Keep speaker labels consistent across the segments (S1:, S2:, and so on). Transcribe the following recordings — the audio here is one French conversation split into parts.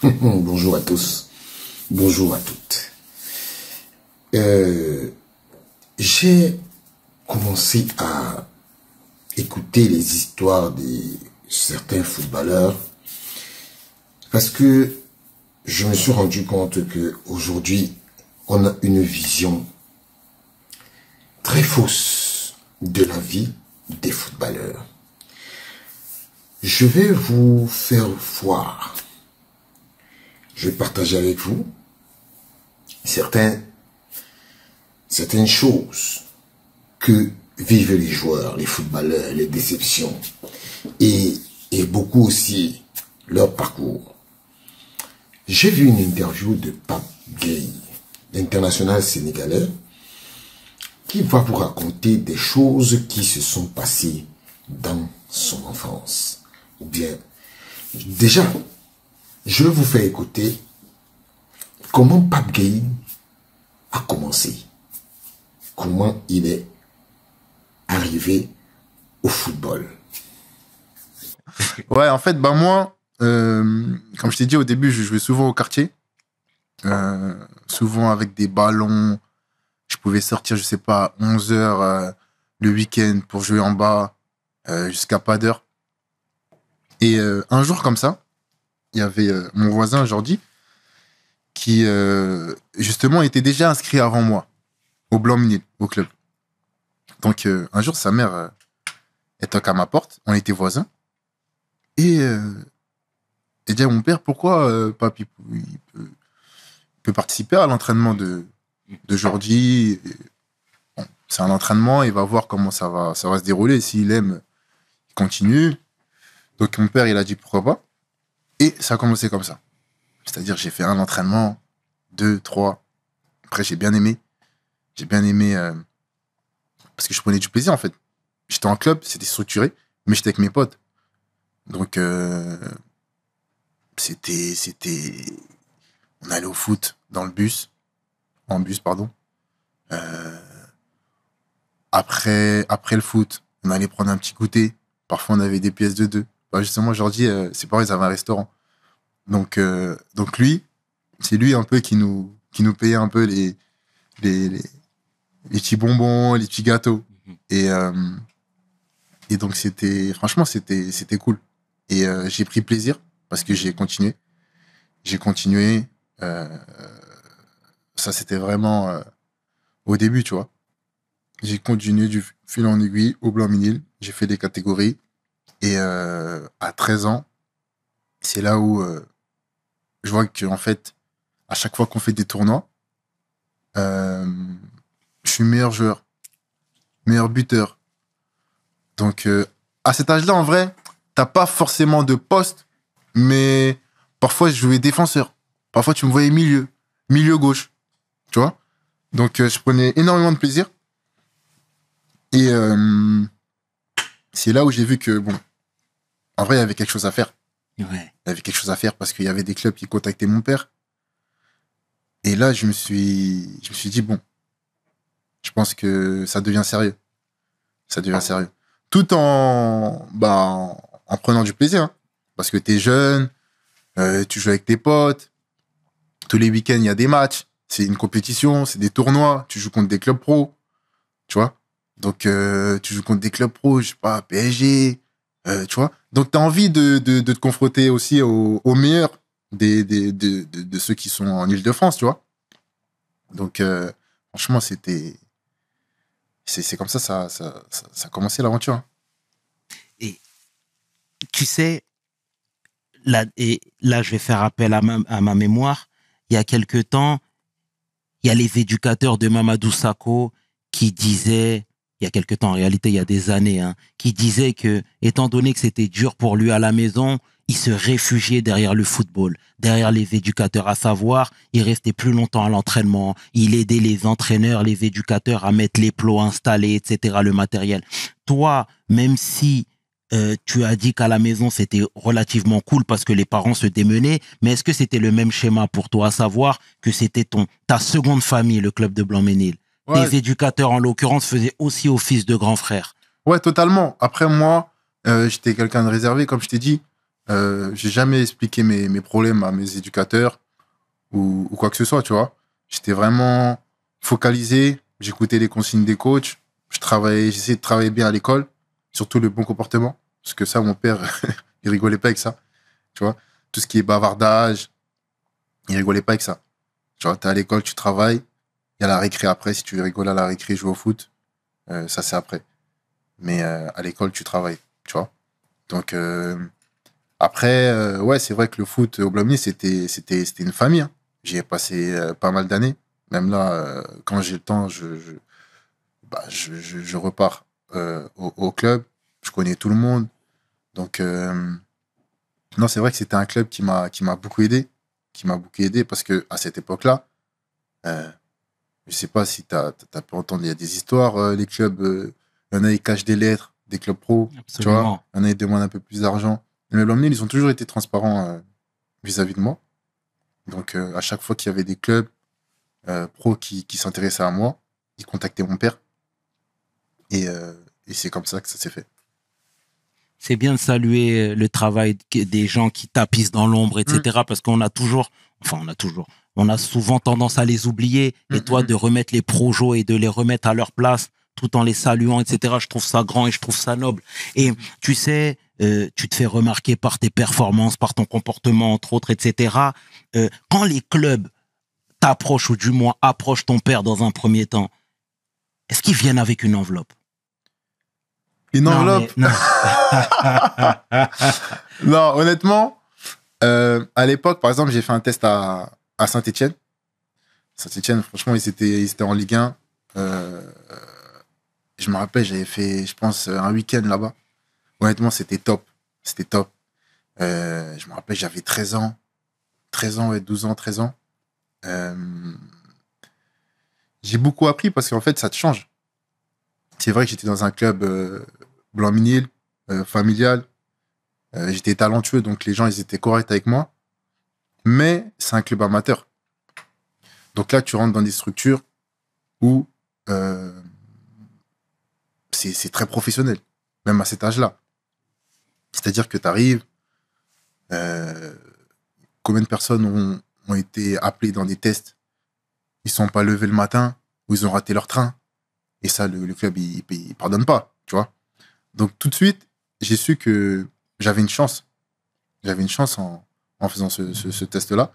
S1: Bonjour à tous, bonjour à toutes. J'ai commencé à écouter les histoires de certains footballeurs parce que je me suis rendu compte que aujourd'hui on a une vision très fausse de la vie des footballeurs. Je vais vous faire voir. Je vais partager avec vous certaines choses que vivent les joueurs, les footballeurs, les déceptions et beaucoup aussi leur parcours. J'ai vu une interview de Pape Gueye, l'international sénégalais, qui va vous raconter des choses qui se sont passées dans son enfance. Ou bien, déjà, je vais vous faire écouter comment Pape Gueye a commencé. Comment il est arrivé au football.
S2: Ouais, en fait, moi, comme je t'ai dit au début, je jouais souvent au quartier. Souvent avec des ballons. Je pouvais sortir, je sais pas, à 11 h le week-end pour jouer en bas jusqu'à pas d'heure. Et un jour comme ça, il y avait mon voisin Jordi qui, justement, était déjà inscrit avant moi au Blanc-Ménil, au club. Donc, un jour, sa mère elle toque à ma porte. On était voisins. Et elle dit à mon père, pourquoi papy il peut participer à l'entraînement de Jordi. Bon, c'est un entraînement, il va voir comment ça va se dérouler. S'il aime, il continue. Donc, mon père, il a dit pourquoi pas. Et ça a commencé comme ça. C'est-à-dire, j'ai fait un entraînement, 2, 3. Après, j'ai bien aimé. Parce que je prenais du plaisir, en fait. J'étais en club, c'était structuré, mais j'étais avec mes potes. Donc, c'était... On allait au foot dans le bus. En bus, pardon. Après le foot, on allait prendre un petit goûter. Parfois, on avait des pièces de 2. Bah, justement, Jordi, ses parents, ils avaient un restaurant. Donc lui, c'est lui un peu qui nous payait un peu les petits bonbons, les petits gâteaux. Et donc, franchement, c'était cool. Et j'ai pris plaisir parce que j'ai continué. Ça, c'était vraiment au début, tu vois. J'ai continué du fil en aiguille au Blanc-Ménil. J'ai fait des catégories. Et à 13 ans, c'est là où je vois qu'en fait, à chaque fois qu'on fait des tournois, je suis meilleur joueur, meilleur buteur. Donc, à cet âge-là, en vrai, t'as pas forcément de poste, mais parfois, je jouais défenseur. Parfois, tu me voyais milieu gauche, tu vois. Donc, je prenais énormément de plaisir. Et c'est là où j'ai vu que, bon, en vrai, il y avait quelque chose à faire.
S3: Ouais.
S2: Il y avait quelque chose à faire parce qu'il y avait des clubs qui contactaient mon père. Et là, je me suis dit, bon, je pense que ça devient sérieux. Ça devient sérieux. Tout en prenant du plaisir. Hein. Parce que t'es jeune, tu joues avec tes potes. Tous les week-ends, il y a des matchs. C'est une compétition, c'est des tournois. Tu joues contre des clubs pro. Tu vois? Donc, tu joues contre des clubs pro, je sais pas, PSG, tu vois. Donc, tu as envie de te confronter aussi aux meilleurs de ceux qui sont en Île-de-France, tu vois. Donc, franchement, c'est comme ça a commencé l'aventure. Hein.
S3: Et tu sais, là, je vais faire appel à ma mémoire. Il y a quelque temps, il y a les éducateurs de Mamadou Sakho qui disaient, il y a quelque temps, en réalité, il y a des années, hein, qui disaient que, étant donné que c'était dur pour lui à la maison, il se réfugiait derrière le football, derrière les éducateurs, à savoir, il restait plus longtemps à l'entraînement, il aidait les entraîneurs, les éducateurs à mettre les plots installés, etc., le matériel. Toi, même si tu as dit qu'à la maison, c'était relativement cool parce que les parents se démenaient, mais est-ce que c'était le même schéma pour toi, à savoir que c'était ta seconde famille, le club de Blanc-Ménil?
S2: Ouais.
S3: Tes éducateurs, en l'occurrence, faisaient aussi office de grand frère.
S2: Ouais, totalement. Après, moi, j'étais quelqu'un de réservé, comme je t'ai dit. J'ai jamais expliqué mes problèmes à mes éducateurs ou quoi que ce soit, tu vois. J'étais vraiment focalisé, j'écoutais les consignes des coachs, j'essayais de travailler bien à l'école, surtout le bon comportement, parce que ça, mon père, il rigolait pas avec ça, tu vois. Tout ce qui est bavardage, il rigolait pas avec ça. Tu vois, t'es à l'école, tu travailles, il y a la récré après, si tu veux rigoler à la récré, jouer au foot, ça c'est après. Mais à l'école, tu travailles, tu vois. Donc, après, ouais, c'est vrai que le foot au Blomny, c'était une famille, hein. J'y ai passé pas mal d'années. Même là, quand j'ai le temps, je repars au club. Je connais tout le monde. Donc, non, c'est vrai que c'était un club qui m'a beaucoup aidé. Qui m'a beaucoup aidé parce que à cette époque-là, euh, je sais pas si t'as pu entendre, il y a des histoires, les clubs, il y en a, ils cachent des lettres, des clubs pro, tu vois.
S3: Absolument.
S2: Il y en a, ils demandent un peu plus d'argent. Mais l'Omni, ils ont toujours été transparents vis-à-vis de moi. Donc, à chaque fois qu'il y avait des clubs pro qui s'intéressaient à moi, ils contactaient mon père. Et c'est comme ça que ça s'est fait.
S3: C'est bien de saluer le travail des gens qui tapissent dans l'ombre, etc. Parce on a souvent tendance à les oublier. Et toi, de remettre les projos et de les remettre à leur place tout en les saluant, etc. Je trouve ça grand et je trouve ça noble. Et tu sais, tu te fais remarquer par tes performances, par ton comportement, entre autres, etc. Quand les clubs t'approchent, ou du moins approchent ton père dans un premier temps, est-ce qu'ils viennent avec une enveloppe?
S2: Une enveloppe?
S3: Non.
S2: Non, honnêtement, à l'époque, par exemple, j'ai fait un test à Saint-Etienne. Saint-Etienne, franchement, ils étaient en Ligue 1. Je me rappelle, j'avais fait, je pense, un week-end là-bas. Honnêtement, c'était top. C'était top. Je me rappelle, j'avais 13 ans. 13 ans, ouais, 12 ans, 13 ans. J'ai beaucoup appris parce qu'en fait, ça te change. C'est vrai que j'étais dans un club blanc-minil, familial. J'étais talentueux, donc les gens, ils étaient corrects avec moi. Mais c'est un club amateur. Donc là, tu rentres dans des structures où c'est très professionnel, même à cet âge-là. C'est-à-dire que tu arrives, combien de personnes ont été appelées dans des tests, ils ne sont pas levés le matin, ou ils ont raté leur train. Et ça, le club, il pardonne pas, tu vois. Donc tout de suite, j'ai su que j'avais une chance. J'avais une chance en faisant ce test-là.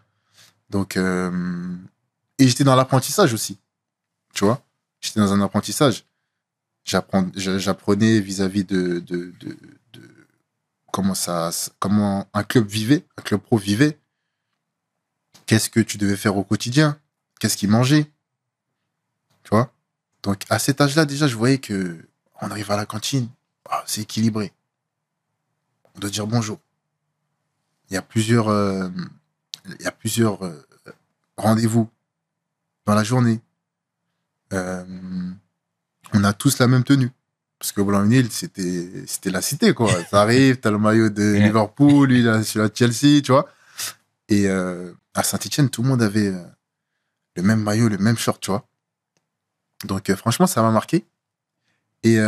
S2: Donc, et j'étais dans l'apprentissage aussi, tu vois. J'étais dans un apprentissage. J'apprenais vis-à-vis de comment un club vivait, un club pro vivait. Qu'est-ce que tu devais faire au quotidien? Qu'est-ce qu'ils mangeaient? Tu vois? Donc, à cet âge-là, déjà, je voyais que on arrive à la cantine, c'est équilibré. On doit dire bonjour. Il y a plusieurs rendez-vous dans la journée. On a tous la même tenue. Parce que Blanc-Nil, c'était la cité, quoi. T'arrives, t'as le maillot de Liverpool, lui, là, sur la Chelsea, tu vois. Et à Saint-Etienne, tout le monde avait le même maillot, le même short, tu vois. Donc, franchement, ça m'a marqué. Et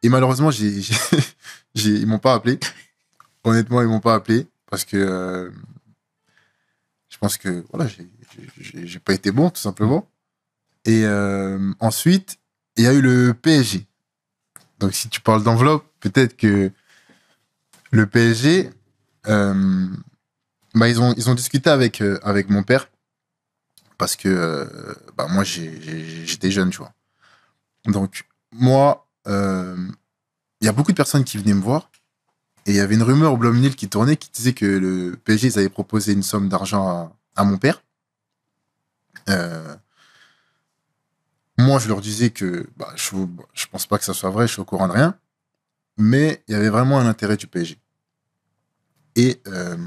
S2: malheureusement, ils m'ont pas appelé. Honnêtement, ils m'ont pas appelé. Parce que je pense que, voilà, j'ai pas été bon, tout simplement. Et ensuite, il y a eu le PSG. Donc, si tu parles d'enveloppe, peut-être que le PSG, ils ont discuté avec mon père parce que moi, j'étais jeune, tu vois. Donc, moi, il y a beaucoup de personnes qui venaient me voir et il y avait une rumeur au Blomnil qui tournait qui disait que le PSG, ils avaient proposé une somme d'argent à mon père. Moi, je leur disais que je pense pas que ça soit vrai, je suis au courant de rien. Mais il y avait vraiment un intérêt du PSG. Et il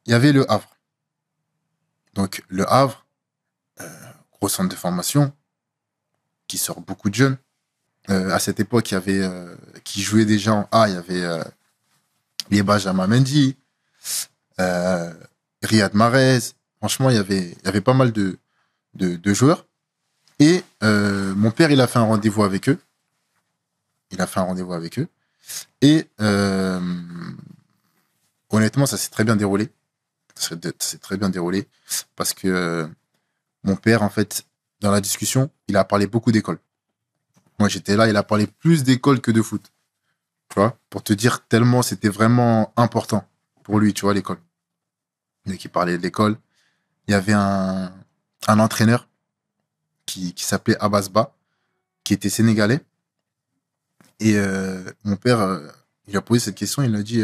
S2: y avait le Havre. Donc, le Havre, gros centre de formation, qui sort beaucoup de jeunes. À cette époque, il y avait qui jouaient déjà en A, il y avait les Benjamin Mendy, Riyad Mahrez. Franchement, il y avait pas mal de joueurs. Et mon père, il a fait un rendez-vous avec eux. Et honnêtement, ça s'est très bien déroulé. Ça s'est très bien déroulé parce que mon père, en fait, dans la discussion, il a parlé beaucoup d'école. Moi, j'étais là, il a parlé plus d'école que de foot. Tu vois, pour te dire tellement c'était vraiment important pour lui, tu vois, l'école. Donc, il parlait de l'école. Il y avait un entraîneur qui s'appelait Abbasba, qui était sénégalais. Et mon père, il a posé cette question, il a dit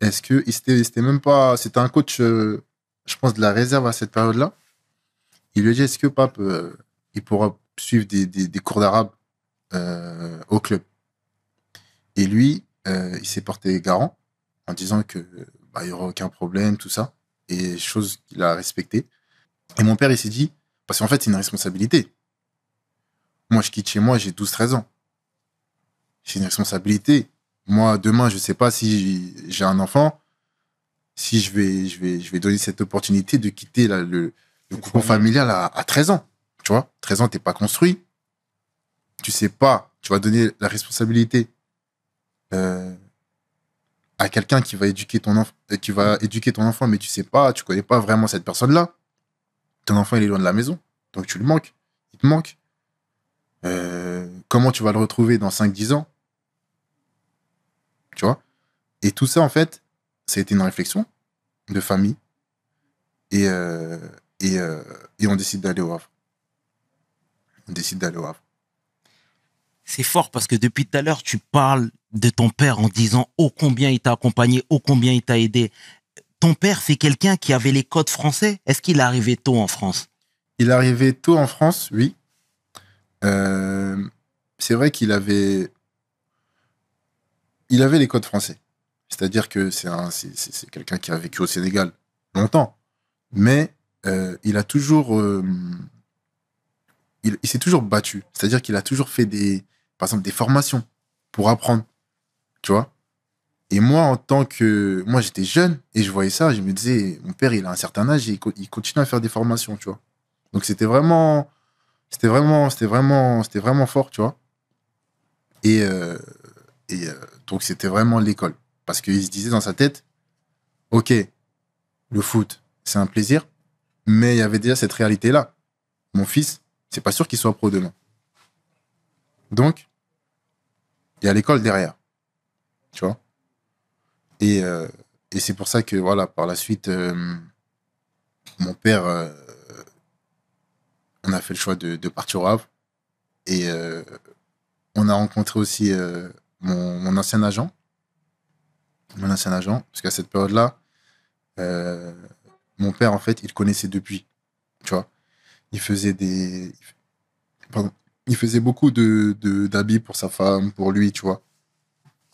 S2: est-ce que c'était même pas, c'était un coach, je pense, de la réserve à cette période-là. Il lui a dit est-ce que Pape, il pourra suivre des cours d'arabe au club. Et lui, il s'est porté garant en disant que il y aura aucun problème, tout ça, et chose qu'il a respectée. Et mon père, il s'est dit, parce qu'en fait, c'est une responsabilité. Moi, je quitte chez moi, j'ai 12-13 ans. J'ai une responsabilité. Moi, demain, je sais pas si j'ai un enfant, si je vais donner cette opportunité de quitter le cocon familial à 13 ans. Tu vois, 13 ans, t'es pas construit. Tu sais pas, tu vas donner la responsabilité à quelqu'un qui va éduquer ton enfant, mais tu sais pas, tu connais pas vraiment cette personne-là. Ton enfant, il est loin de la maison, donc tu le manques. Il te manque. Comment tu vas le retrouver dans 5-10 ans? Tu vois? Et tout ça, en fait, ça a été une réflexion de famille. Et on décide d'aller au Havre.
S3: C'est fort parce que depuis tout à l'heure, tu parles de ton père en disant ô combien il t'a accompagné, ô combien il t'a aidé. Ton père, c'est quelqu'un qui avait les codes français. Est-ce qu'il est arrivé tôt en France?
S2: Il est arrivé tôt en France, oui. C'est vrai qu'il avait les codes français. C'est-à-dire que c'est quelqu'un qui a vécu au Sénégal longtemps. Mais il a toujours... il s'est toujours battu. C'est-à-dire qu'il a toujours fait par exemple, des formations pour apprendre. Tu vois? Et moi, moi, j'étais jeune et je voyais ça, je me disais, mon père, il a un certain âge et il continue à faire des formations, tu vois. Donc, c'était vraiment fort, tu vois. Et donc, c'était vraiment l'école. Parce qu'il se disait dans sa tête, OK, le foot, c'est un plaisir, mais il y avait déjà cette réalité-là. Mon fils, c'est pas sûr qu'il soit pro demain. Donc, il y a l'école derrière. Tu vois. Et c'est pour ça que, voilà, par la suite, mon père, on a fait le choix de partir au Havre. Et on a rencontré aussi mon ancien agent. Parce qu'à cette période-là, mon père, en fait, il connaissait depuis. Tu vois. Il faisait il faisait beaucoup d'habits pour sa femme, pour lui, tu vois.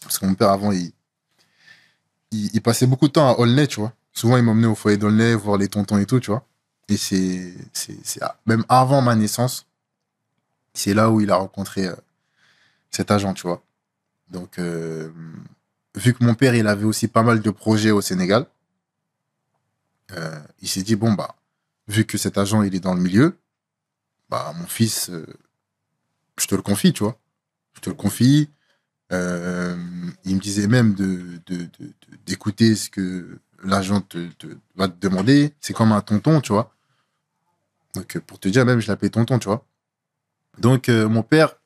S2: Parce que mon père, avant, il passait beaucoup de temps à Aulnay, tu vois. Souvent, il m'emmenait au foyer d'Aulnay, voir les tontons et tout, tu vois. Et même avant ma naissance, c'est là où il a rencontré cet agent, tu vois. Donc, vu que mon père, il avait aussi pas mal de projets au Sénégal, il s'est dit, bon, vu que cet agent, il est dans le milieu, mon fils, je te le confie, tu vois. Je te le confie. Il me disait même d'écouter ce que l'agent va te demander. C'est comme un tonton, tu vois. Donc, pour te dire, même, je l'appelais tonton, tu vois. Donc, mon père,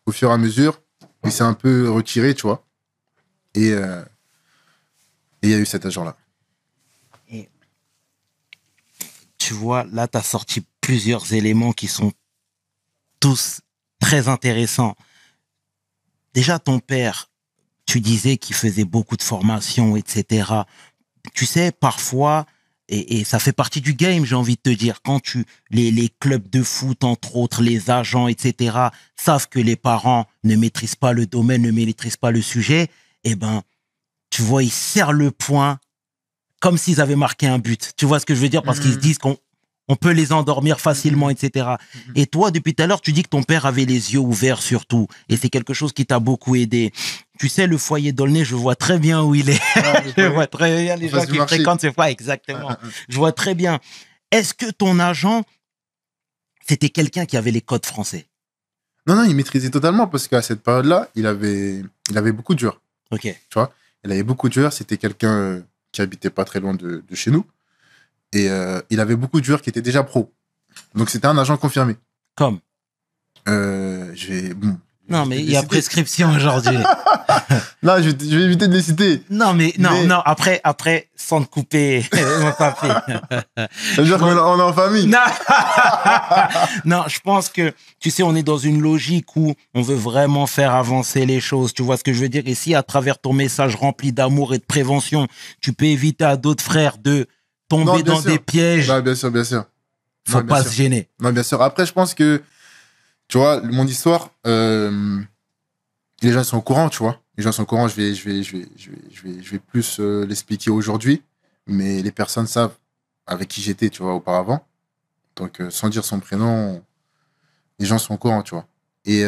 S2: au fur et à mesure, il s'est un peu retiré, tu vois. Et il y a eu cet agent-là.
S3: Et tu vois, là, tu as sorti plusieurs éléments qui sont tous très intéressants. Déjà, ton père, tu disais qu'il faisait beaucoup de formations, etc. Tu sais, parfois, et ça fait partie du game, j'ai envie de te dire, quand les clubs de foot, entre autres, les agents, etc., savent que les parents ne maîtrisent pas le domaine, ne maîtrisent pas le sujet, eh ben, tu vois, ils serrent le poing comme s'ils avaient marqué un but. Tu vois ce que je veux dire? Parce qu'ils se disent qu'on peut les endormir facilement, etc. Et toi, depuis tout à l'heure, tu dis que ton père avait les yeux ouverts surtout. Et c'est quelque chose qui t'a beaucoup aidé. Tu sais, le foyer d'Aulnay, je vois très bien où il est. Je vois très bien les gens qui fréquentent ce foyer. Exactement. Je vois très bien. Est-ce que ton agent, c'était quelqu'un qui avait les codes français?
S2: Non, il maîtrisait totalement parce qu'à cette période-là, il avait beaucoup de joueurs.
S3: Ok.
S2: Tu vois, il avait beaucoup de joueurs. C'était quelqu'un qui habitait pas très loin de chez nous. Et il avait beaucoup de joueurs qui étaient déjà pros. Donc, c'était un agent confirmé.
S3: Comme.
S2: Bon.
S3: Non, mais il y a prescription aujourd'hui.
S2: Non, je vais éviter de les citer.
S3: Non, mais non. Après, sans te couper, mon papier.
S2: Ça veut dire qu'on est en famille.
S3: Non. Non, je pense que, tu sais, on est dans une logique où on veut vraiment faire avancer les choses. Tu vois ce que je veux dire? Et si, à travers ton message rempli d'amour et de prévention, tu peux éviter à d'autres frères de tomber dans des pièges.
S2: Non, bien sûr.
S3: Faut pas se gêner.
S2: Non, bien sûr. Après, je pense que, tu vois, mon histoire, les gens sont au courant, tu vois. Les gens sont au courant, je vais plus l'expliquer aujourd'hui, mais les personnes savent avec qui j'étais, tu vois, auparavant. Donc, sans dire son prénom, les gens sont au courant, tu vois. Et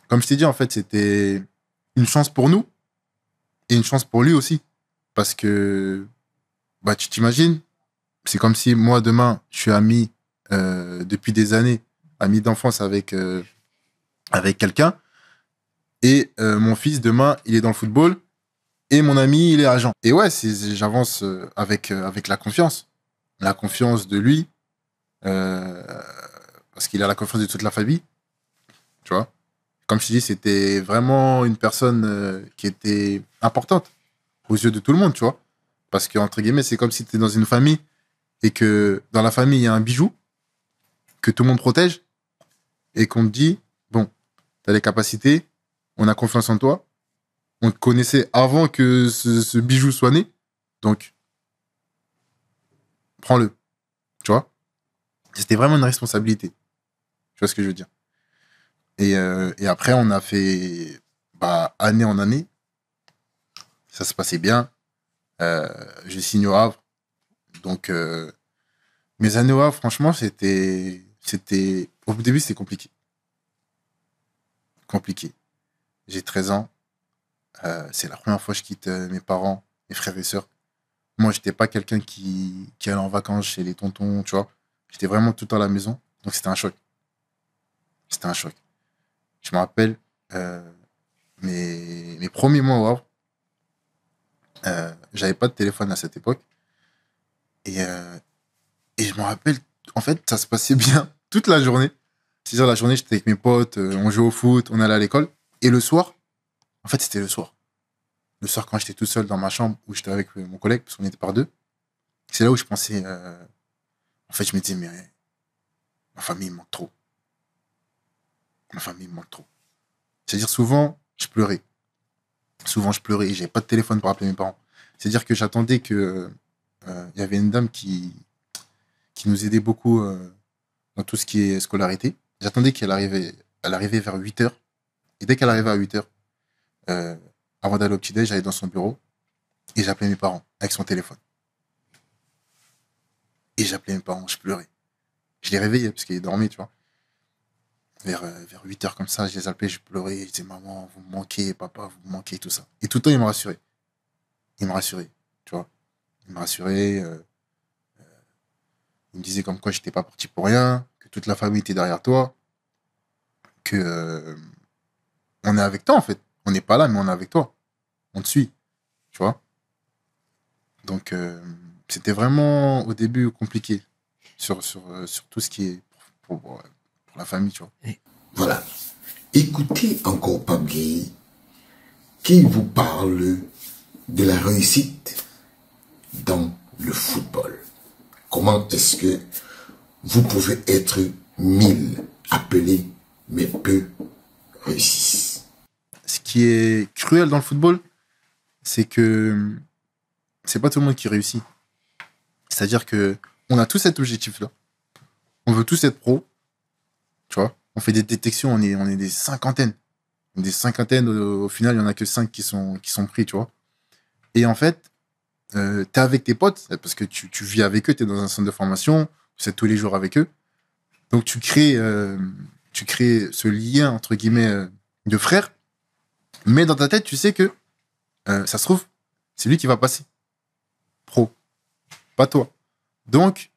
S2: comme je t'ai dit, en fait, c'était une chance pour nous et une chance pour lui aussi. Parce que, bah, tu t'imagines, c'est comme si moi, demain, je suis ami depuis des années, ami d'enfance avec quelqu'un. Et mon fils, demain, il est dans le football. Et mon ami, il est agent. Et ouais, j'avance avec la confiance. La confiance de lui. Parce qu'il a la confiance de toute la famille. Tu vois. Comme je te dis, c'était vraiment une personne qui était importante aux yeux de tout le monde, tu vois. Parce que, entre guillemets, c'est comme si tu es dans une famille et que dans la famille, il y a un bijou que tout le monde protège et qu'on te dit, bon, tu as les capacités, on a confiance en toi, on te connaissait avant que ce bijou soit né, donc prends-le, tu vois. C'était vraiment une responsabilité, tu vois ce que je veux dire. Et après, on a fait année en année, ça se passait bien, j'ai signé au Havre, donc mes années au Havre, franchement, c'était au début, c'était compliqué. J'ai 13 ans. C'est la première fois que je quitte mes parents, mes frères et sœurs. Moi, j'étais pas quelqu'un qui allait en vacances chez les tontons, tu vois. J'étais vraiment tout le temps à la maison. Donc, c'était un choc. Je me rappelle mes premiers mois au Havre. J'avais pas de téléphone à cette époque. Et je me rappelle, en fait, ça se passait bien toute la journée. 6 heures la journée, j'étais avec mes potes, on jouait au foot, on allait à l'école. Et le soir, en fait, c'était le soir. Le soir, quand j'étais tout seul dans ma chambre, où j'étais avec mon collègue, parce qu'on était par deux, c'est là où je pensais... En fait, je me disais, mais ma famille me manque trop. C'est-à-dire, souvent, je pleurais. J'avais pas de téléphone pour appeler mes parents. C'est-à-dire que j'attendais que... y avait une dame qui nous aidait beaucoup dans tout ce qui est scolarité. J'attendais qu'elle arrivait. Elle arrivait vers 8h. Et dès qu'elle arrivait à 8h, avant d'aller au petit-déj, j'allais dans son bureau et j'appelais mes parents avec son téléphone. Et j'appelais mes parents, je pleurais. Je les réveillais parce qu'ils dormaient, tu vois. Vers 8h comme ça, je les appelais, je pleurais. Je disais, maman, vous me manquez, papa, vous me manquez, tout ça. Et tout le temps, il me rassurait. Tu vois. Il me rassurait. Il me disait comme quoi j'étais pas parti pour rien, que toute la famille était derrière toi, que on est avec toi, en fait. On n'est pas là, mais on est avec toi. On te suit, tu vois. Donc, c'était vraiment, au début, compliqué sur tout ce qui est pour la famille, tu vois.
S1: Voilà. Écoutez encore Pabgay qui vous parle de la réussite dans le football. Comment est-ce que vous pouvez être 1000 appelés, mais peu réussissent?
S2: Ce qui est cruel dans le football, c'est que c'est pas tout le monde qui réussit. C'est-à-dire que on a tous cet objectif-là. On veut tous être pro. Tu vois, on fait des détections, on est des cinquantaines. Des cinquantaines, au final, il y en a que 5 qui sont pris, tu vois. Et en fait, t'es avec tes potes, parce que tu vis avec eux, t'es dans un centre de formation, tu es tous les jours avec eux. Donc tu crées ce lien, entre guillemets, de frères. Mais dans ta tête, tu sais que ça se trouve, c'est lui qui va passer. Pro. Pas toi. Donc,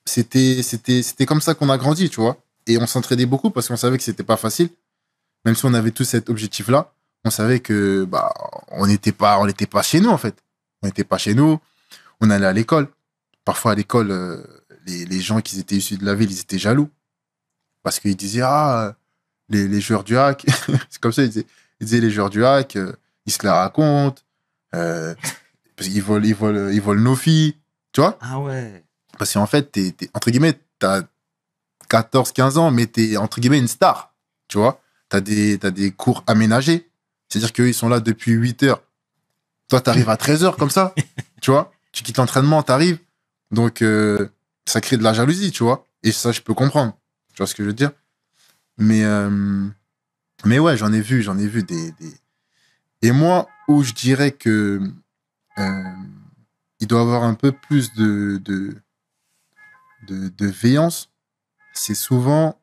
S2: c'était comme ça qu'on a grandi, tu vois. Et on s'entraidait beaucoup parce qu'on savait que c'était pas facile. Même si on avait tous cet objectif-là, on savait que bah on n'était pas chez nous en fait. On n'était pas chez nous. On allait à l'école. Parfois à l'école, les gens qui étaient issus de la ville, ils étaient jaloux parce qu'ils disaient les joueurs du hack, c'est comme ça ils disaient les joueurs du hack, ils se la racontent, parce qu'ils volent nos filles, tu vois.
S3: Ah ouais.
S2: Parce qu'en fait t'es entre guillemets t'as 14-15 ans, mais t'es entre guillemets une star, tu vois. T'as des cours aménagés. C'est-à-dire qu'eux, ils sont là depuis 8 heures. Toi, t'arrives à 13 heures comme ça, tu vois. Tu quittes l'entraînement, t'arrives. Donc, ça crée de la jalousie, tu vois. Et ça, je peux comprendre. Tu vois ce que je veux dire? Mais ouais, j'en ai vu des... Et moi, où je dirais que il doit avoir un peu plus de véhéance, c'est souvent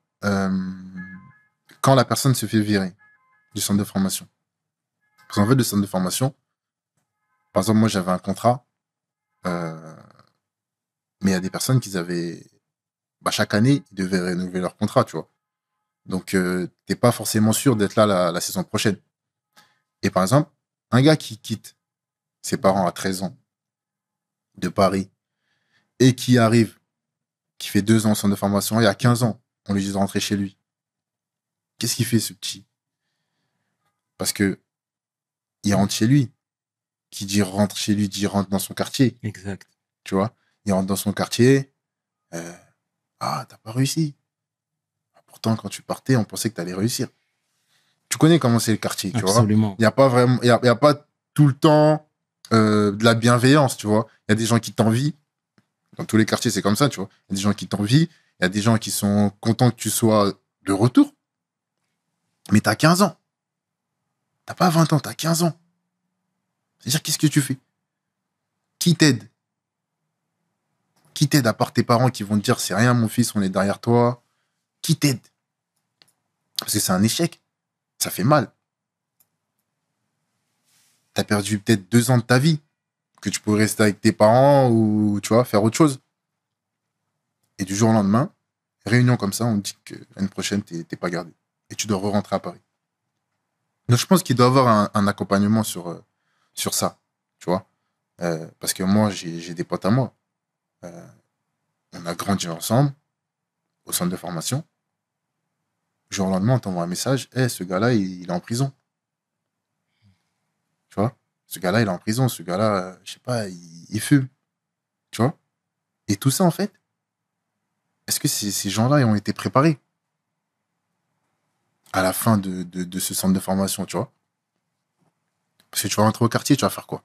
S2: quand la personne se fait virer du centre de formation. Parce qu'en fait, le centre de formation, par exemple, moi, j'avais un contrat, mais il y a des personnes qui avaient... Bah, chaque année, ils devaient renouveler leur contrat, tu vois. Donc, t'es pas forcément sûr d'être là la saison prochaine. Et par exemple, un gars qui quitte ses parents à 13 ans de Paris et qui arrive, qui fait 2 ans au centre de formation, et à 15 ans, on lui dit de rentrer chez lui. Qu'est-ce qu'il fait, ce petit? Parce que il rentre chez lui. Qui dit rentre chez lui, dit rentre dans son quartier.
S3: Exact.
S2: Tu vois? Il rentre dans son quartier. T'as pas réussi. Pourtant, quand tu partais, on pensait que t'allais réussir. Tu connais comment c'est le quartier, tu vois?
S3: Absolument.
S2: Il n'y a pas vraiment, il y a pas tout le temps de la bienveillance, tu vois? Il y a des gens qui t'envient. Dans tous les quartiers, c'est comme ça, tu vois? Il y a des gens qui t'envient. Il y a des gens qui sont contents que tu sois de retour. Mais t'as 15 ans. T'as pas 20 ans, t'as 15 ans. C'est-à-dire, qu'est-ce que tu fais? Qui t'aide? Qui t'aide à part tes parents qui vont te dire c'est rien mon fils, on est derrière toi? Qui t'aide? Parce que c'est un échec. Ça fait mal. T'as perdu peut-être 2 ans de ta vie que tu pourrais rester avec tes parents ou, tu vois, faire autre chose. Et du jour au lendemain, réunion comme ça, on te dit que l'année prochaine, t'es pas gardé. Et tu dois re-rentrer à Paris. Donc, je pense qu'il doit y avoir un accompagnement sur ça, tu vois. Parce que moi, j'ai des potes à moi. On a grandi ensemble au centre de formation. Du jour au lendemain, on t'envoie un message. Ce gars-là, il est en prison. Tu vois? Ce gars-là, il est en prison. Ce gars-là, je sais pas, il fume. Tu vois? Et tout ça, en fait, est-ce que ces gens-là ils ont été préparés à la fin de ce centre de formation, tu vois? Parce que tu vas rentrer au quartier, tu vas faire quoi?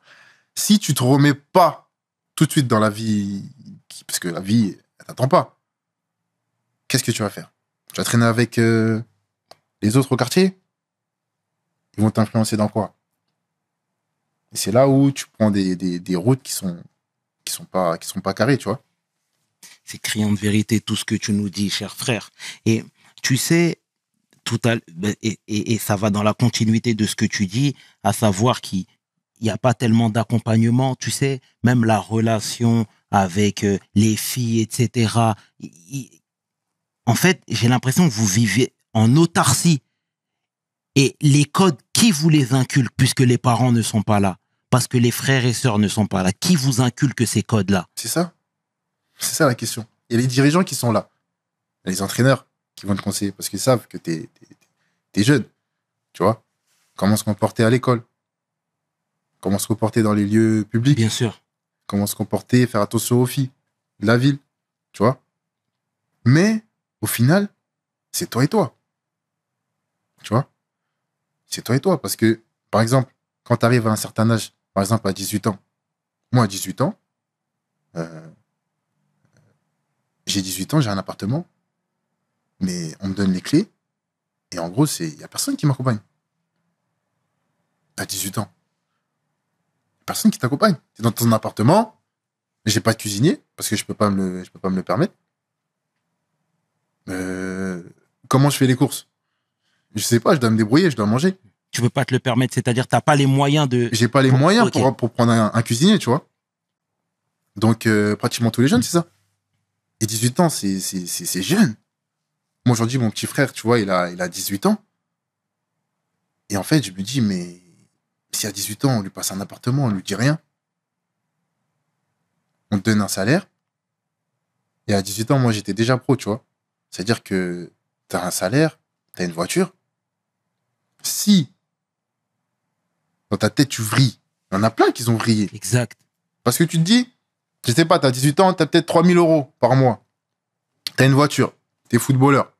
S2: Si tu te remets pas tout de suite dans la vie, parce que la vie, elle t'attend pas, qu'est-ce que tu vas faire? Tu vas traîner avec les autres au quartier? Ils vont t'influencer dans quoi? Et c'est là où tu prends des routes qui sont pas carrées, tu vois?
S3: C'est criant de vérité tout ce que tu nous dis, cher frère. Et tu sais, et ça va dans la continuité de ce que tu dis, à savoir qu'il n'y a pas tellement d'accompagnement, tu sais, même la relation avec les filles, etc. En fait, j'ai l'impression que vous vivez en autarcie. Et les codes, qui vous les inculque puisque les parents ne sont pas là? Parce que les frères et sœurs ne sont pas là. Qui vous inculque ces codes-là?
S2: C'est ça. C'est ça la question. Il y a les dirigeants qui sont là. Il y a les entraîneurs qui vont te conseiller parce qu'ils savent que t'es jeune. Tu vois? Comment se comporter à l'école? Comment se comporter dans les lieux publics?
S3: Bien sûr.
S2: Comment se comporter, faire attention aux filles de la ville? Tu vois? Mais, au final, c'est toi et toi. Tu vois? C'est toi et toi. Parce que, par exemple, quand tu arrives à un certain âge, par exemple à 18 ans, moi à 18 ans, j'ai 18 ans, j'ai un appartement, mais on me donne les clés, et en gros, il n'y a personne qui m'accompagne. À 18 ans. Personne qui t'accompagne. Tu es dans ton appartement, j'ai pas de cuisinier, parce que je peux pas me le permettre. Comment je fais les courses? Je sais pas, je dois me débrouiller, je dois manger.
S3: Tu peux pas te le permettre, c'est-à-dire t'as pas les moyens de...
S2: J'ai pas les moyens
S3: okay.
S2: pour prendre un cuisinier, tu vois. Donc, pratiquement tous les jeunes, c'est ça. Et 18 ans, c'est jeune. Moi, aujourd'hui, mon petit frère, tu vois, il a 18 ans. Et en fait, je me dis, mais si à 18 ans, on lui passe un appartement, on lui dit rien, on te donne un salaire. Et à 18 ans, moi, j'étais déjà pro, tu vois. C'est-à-dire que t'as un salaire, t'as une voiture. Si, dans ta tête, tu vrilles, il y en a plein qui ont vrillé.
S3: Exact.
S2: Parce que tu te dis, je sais pas, t'as 18 ans, t'as peut-être 3 000 euros par mois. T'as une voiture, t'es footballeur.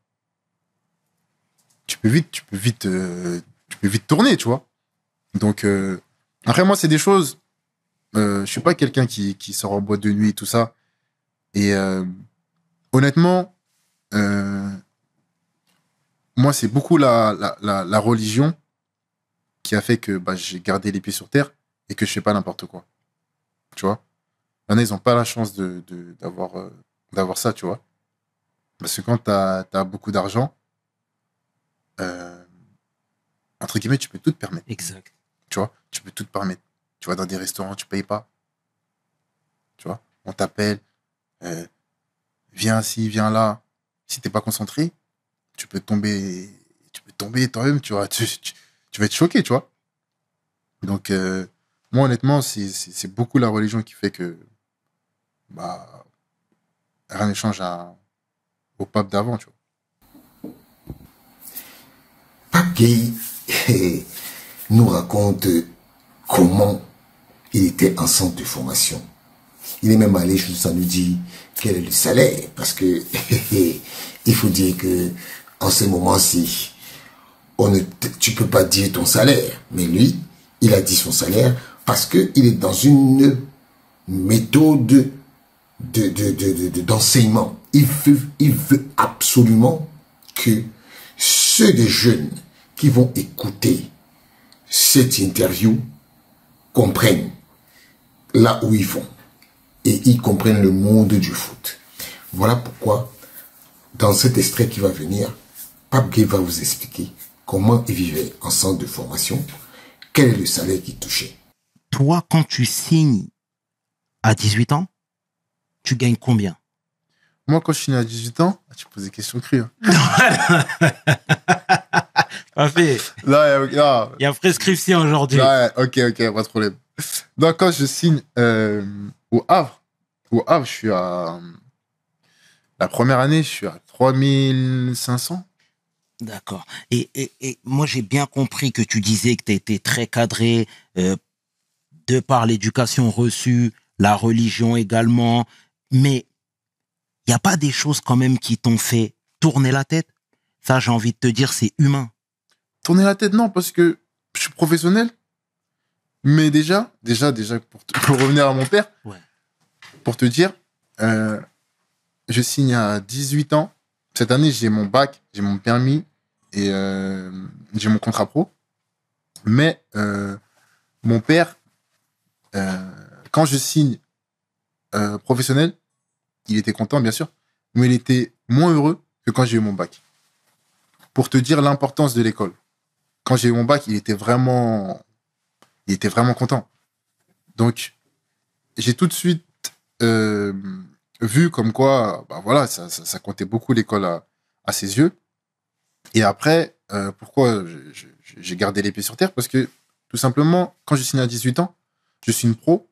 S2: Tu peux vite tourner, tu vois. Donc, après, moi, c'est des choses, je suis pas quelqu'un qui sort en boîte de nuit et tout ça. Et honnêtement, moi, c'est beaucoup la religion qui a fait que bah, j'ai gardé les pieds sur terre et que je fais pas n'importe quoi. Tu vois? Il y en a, ils ont pas la chance d'avoir ça, tu vois. Parce que quand t'as beaucoup d'argent, entre guillemets, tu peux tout te permettre.
S3: Exact.
S2: Tu vois? Tu peux tout te permettre. Tu vas dans des restaurants, tu payes pas. Tu vois? On t'appelle, viens ici, viens là. Si t'es pas concentré, tu peux tomber toi-même, tu vois. Tu vas être choqué, tu vois. Donc, moi, honnêtement, c'est beaucoup la religion qui fait que bah, rien ne change au pape d'avant, tu vois.
S1: Pape Gueye nous raconte comment il était en centre de formation. Il est même allé jusqu'à nous dire quel est le salaire, parce que il faut dire que en ce moment-ci, tu peux pas dire ton salaire, mais lui, il a dit son salaire parce que il est dans une méthode d'enseignement. Il veut absolument que ceux des jeunes qui vont écouter cette interview comprennent là où ils vont et ils comprennent le monde du foot. Voilà pourquoi, dans cet extrait qui va venir, Pape Gueye va vous expliquer comment il vivait en centre de formation, quel est le salaire qu'il touchait.
S3: Toi, quand tu signes à 18 ans, tu gagnes combien?
S2: Moi, quand je suis né à 18 ans, tu poses des questions crues. Hein.
S3: Parfait.
S2: Là,
S3: Il y a prescription aujourd'hui.
S2: Là, ok, pas de problème. Donc, quand je signe au Havre, je suis à... La première année, je suis à 3500.
S3: D'accord. Et moi, j'ai bien compris que tu disais que tu étais très cadré de par l'éducation reçue, la religion également. Mais il n'y a pas des choses quand même qui t'ont fait tourner la tête? Ça, j'ai envie de te dire, c'est humain.
S2: Tourner la tête, non, parce que je suis professionnel. Mais déjà, pour revenir à mon père,
S3: Ouais.
S2: pour te dire, je signe à 18 ans. Cette année, j'ai mon bac, j'ai mon permis et j'ai mon contrat pro. Mais mon père, quand je signe professionnel, il était content, bien sûr, mais il était moins heureux que quand j'ai eu mon bac. Pour te dire l'importance de l'école. Quand j'ai eu mon bac, il était vraiment content. Donc, j'ai tout de suite vu comme quoi, bah voilà, ça comptait beaucoup l'école à ses yeux. Et après, pourquoi j'ai gardé les pieds sur terre? Parce que, tout simplement, quand je signe à 18 ans, je suis une pro,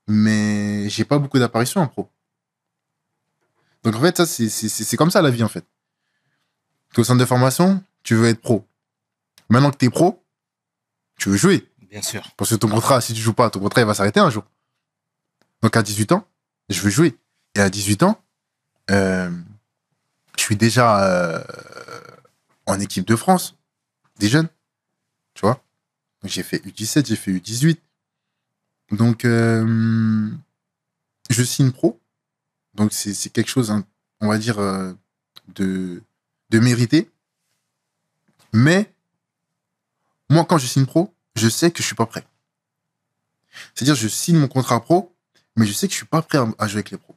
S2: mais j'ai pas beaucoup d'apparitions en pro. Donc, en fait, ça, c'est comme ça la vie, en fait. Tu es au centre de formation, tu veux être pro. Maintenant que tu es pro, tu veux jouer.
S3: Bien sûr.
S2: Parce que ton contrat, si tu joues pas, ton contrat, il va s'arrêter un jour. Donc, à 18 ans, je veux jouer. Et à 18 ans, je suis déjà en équipe de France, des jeunes. Tu vois? Donc, j'ai fait U17, j'ai fait U18. Donc, je signe pro. Donc, c'est quelque chose, hein, on va dire, de mérité. Mais, moi, quand je signe pro, je sais que je suis pas prêt. C'est-à-dire, je signe mon contrat pro, mais je sais que je suis pas prêt à jouer avec les pros.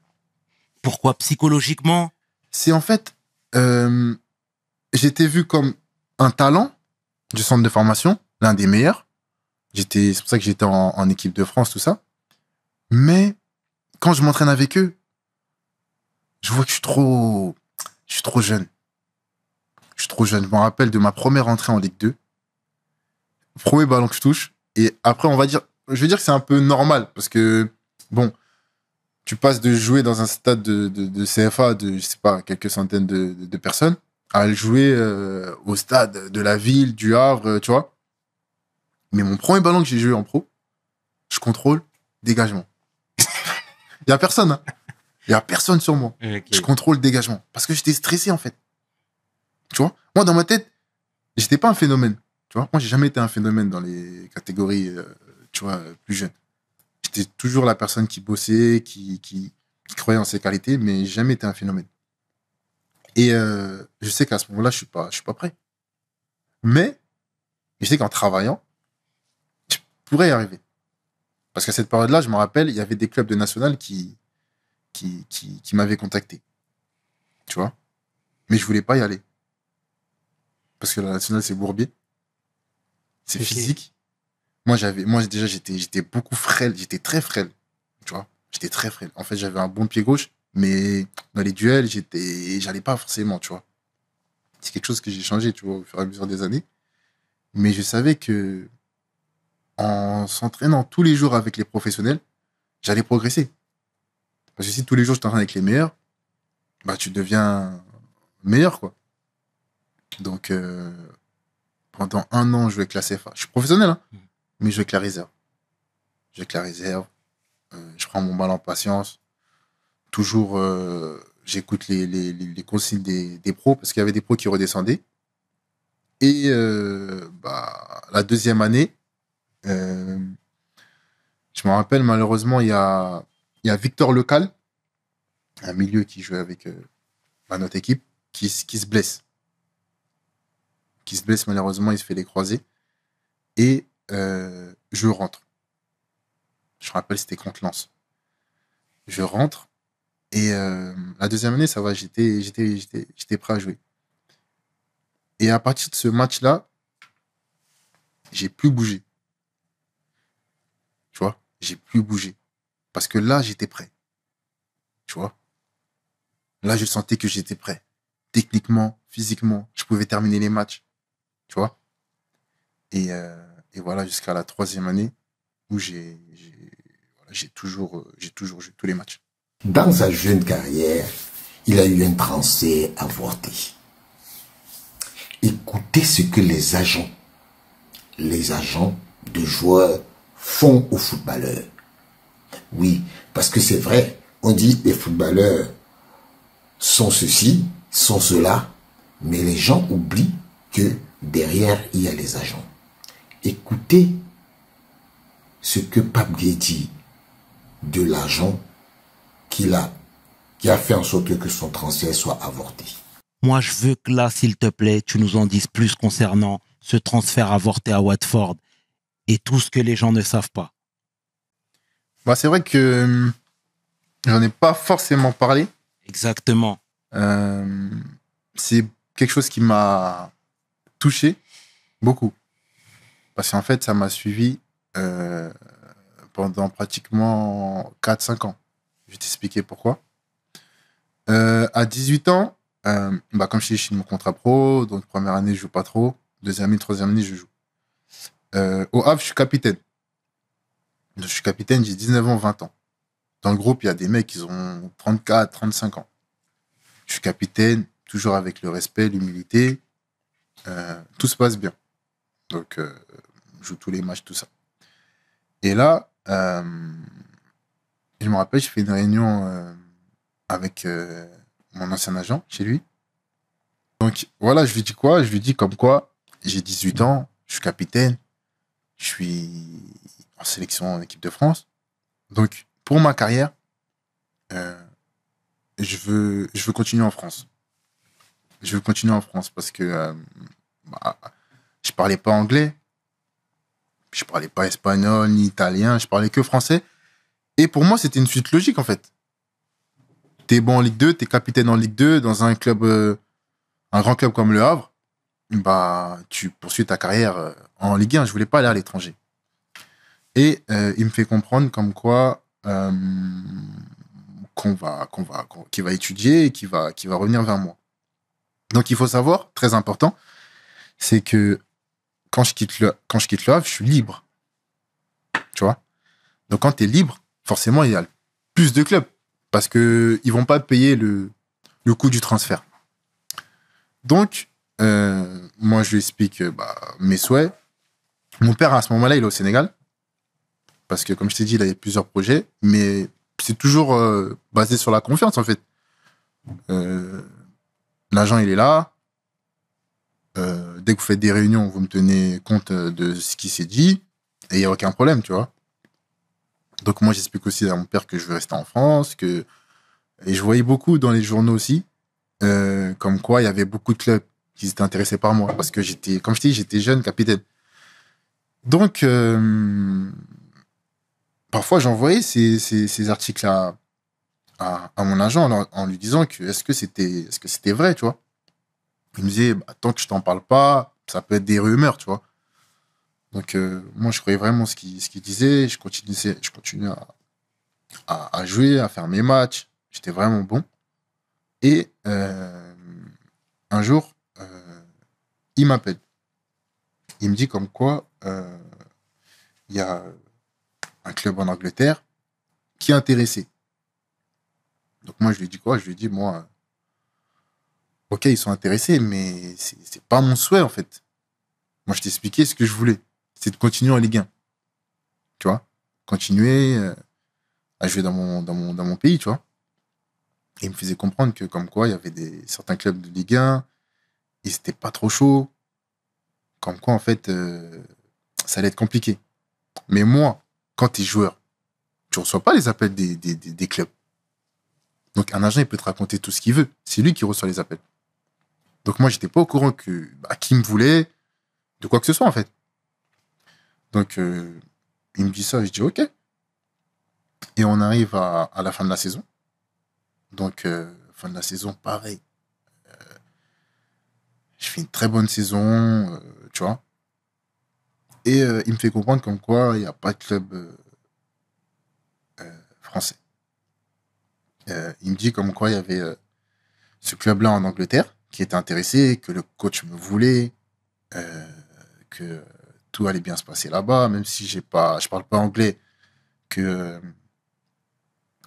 S3: Pourquoi psychologiquement?
S2: C'est en fait, j'étais vu comme un talent du centre de formation, l'un des meilleurs. C'est pour ça que j'étais en équipe de France, tout ça. Mais quand je m'entraîne avec eux, je vois que je suis trop jeune. Je suis trop jeune. Je me rappelle de ma première entrée en Ligue 2. Premier ballon que je touche. Et après, je vais dire que c'est un peu normal parce que, bon, tu passes de jouer dans un stade de CFA de, je sais pas, quelques centaines de personnes à jouer au stade de la ville, du Havre, tu vois. Mais mon premier ballon que j'ai joué en pro, je contrôle dégagement. Il y a personne, hein. Il y a personne sur moi.
S3: Ok.
S2: Je contrôle dégagement parce que j'étais stressé en fait. Tu vois, moi dans ma tête, j'étais pas un phénomène. Tu vois, moi j'ai jamais été un phénomène dans les catégories, tu vois, plus jeunes. J'étais toujours la personne qui bossait, qui croyait en ses qualités, mais j'ai jamais été un phénomène. Et je sais qu'à ce moment-là, je suis pas prêt. Mais je sais qu'en travaillant, je pourrais y arriver. Parce qu'à cette période-là, je me rappelle, il y avait des clubs de national qui m'avaient contacté. Tu vois? Mais je voulais pas y aller. Parce que la nationale, c'est bourbier. C'est
S3: Ok.
S2: physique. Moi, déjà, j'étais beaucoup frêle. J'étais très frêle. Tu vois? J'étais très frêle. En fait, j'avais un bon pied gauche, mais dans les duels, j'allais pas forcément, tu vois. C'est quelque chose que j'ai changé, tu vois, au fur et à mesure des années. Mais je savais que, en s'entraînant tous les jours avec les professionnels, j'allais progresser. Parce que si tous les jours je t'entraîne avec les meilleurs, bah, tu deviens meilleur, quoi. Donc, pendant 1 an, je jouais avec la CFA. Je suis professionnel, hein, mais je joue avec la réserve. Je joue avec la réserve. Je prends mon mal en patience. Toujours, j'écoute les consignes des pros, parce qu'il y avait des pros qui redescendaient. Et bah, la deuxième année, euh, je me rappelle, malheureusement, il y a Victor Lecal, un milieu qui jouait avec notre équipe, qui se blesse. Qui se blesse, malheureusement, il se fait les croisés. Et je rentre. Je me rappelle, c'était contre Lens. Je rentre. Et la deuxième année, ça va, j'étais prêt à jouer. Et à partir de ce match-là, j'ai plus bougé. Tu vois, j'ai plus bougé. Parce que là, j'étais prêt. Tu vois, là, je sentais que j'étais prêt. Techniquement, physiquement, je pouvais terminer les matchs. Tu vois. Et voilà, jusqu'à la troisième année où j'ai toujours joué tous les matchs.
S1: Dans sa jeune carrière, il a eu un transfert avorté. Écoutez ce que les agents de joueurs font aux footballeurs. Oui, parce que c'est vrai, on dit les footballeurs sont ceci, sont cela, mais les gens oublient que derrière, il y a les agents. Écoutez ce que Pape Gueye dit de l'agent qui a fait en sorte que son transfert soit avorté.
S3: Moi, je veux que là, s'il te plaît, tu nous en dises plus concernant ce transfert avorté à Watford et tout ce que les gens ne savent pas.
S2: Bah, c'est vrai que j'en ai pas forcément parlé.
S3: Exactement.
S2: C'est quelque chose qui m'a touché beaucoup. Parce qu'en fait, ça m'a suivi pendant pratiquement 4-5 ans. Je vais t'expliquer pourquoi. À 18 ans, bah, comme je dis, je suis de mon contrat pro, donc première année, je joue pas trop. Deuxième année, troisième année, je joue. Au Havre, je suis capitaine. Je suis capitaine, j'ai 19 ans, 20 ans. Dans le groupe, il y a des mecs qui ont 34, 35 ans. Je suis capitaine, toujours avec le respect, l'humilité. Tout se passe bien. Donc, je joue tous les matchs, tout ça. Et là, je me rappelle, je fais une réunion avec mon ancien agent chez lui. Donc, voilà, je lui dis quoi? Je lui dis comme quoi, j'ai 18 ans, je suis capitaine, je suis en sélection en équipe de France. Donc, pour ma carrière, je veux continuer en France. Je veux continuer en France parce que bah, je parlais pas anglais, je parlais pas espagnol ni italien, je parlais que français. Et pour moi, c'était une suite logique en fait. T'es bon en Ligue 2, t'es capitaine en Ligue 2 dans un club, un grand club comme le Havre, bah tu poursuis ta carrière en Ligue 1. Je voulais pas aller à l'étranger. Et il me fait comprendre comme quoi qu'il va étudier et qu'il va revenir vers moi. Donc, il faut savoir, très important, c'est que quand je quitte le Havre, je suis libre. Tu vois? Donc, quand tu es libre, forcément, il y a plus de clubs. Parce que ils vont pas te payer le coût du transfert. Donc, moi, je lui explique mes souhaits. Mon père, à ce moment-là, il est au Sénégal. Parce que, comme je t'ai dit, il avait plusieurs projets. Mais c'est toujours basé sur la confiance, en fait. Euh, L'agent, il est là. Dès que vous faites des réunions, vous me tenez compte de ce qui s'est dit. Et il n'y a aucun problème, tu vois. Donc, moi, j'explique aussi à mon père que je veux rester en France. Et je voyais beaucoup dans les journaux aussi, comme quoi il y avait beaucoup de clubs qui étaient intéressés par moi. Parce que j'étais, comme je t'ai dit, j'étais jeune capitaine. Donc, parfois, j'envoyais ces articles à mon agent en lui disant que est-ce que c'était vrai, tu vois. Il me disait, tant que je t'en parle pas, ça peut être des rumeurs, tu vois. Donc, moi, je croyais vraiment ce qu'il disait. Je continuais à jouer, à faire mes matchs. J'étais vraiment bon. Et un jour, il m'appelle. Il me dit comme quoi il y a un club en Angleterre qui est intéressé. Donc moi, je lui dis quoi? Je lui dis, moi, ok, ils sont intéressés, mais c'est pas mon souhait, en fait. Moi, je t'expliquais ce que je voulais. C'est de continuer en Ligue 1. Tu vois? Continuer à jouer dans mon pays, tu vois? Et il me faisait comprendre que, comme quoi, il y avait certains clubs de Ligue 1, et c'était pas trop chaud. Comme quoi, en fait, ça allait être compliqué. Mais moi, quand tu es joueur, tu reçois pas les appels des clubs. Donc, un agent, il peut te raconter tout ce qu'il veut. C'est lui qui reçoit les appels. Donc, moi, j'étais pas au courant qui me voulait, de quoi que ce soit, en fait. Donc, il me dit ça, je dis OK. Et on arrive à la fin de la saison. Donc, fin de la saison, pareil. Je fais une très bonne saison, tu vois. Et il me fait comprendre comme quoi il n'y a pas de club français. Il me dit comme quoi il y avait ce club-là en Angleterre qui était intéressé, que le coach me voulait, euh, que tout allait bien se passer là-bas, même si je parle pas anglais, que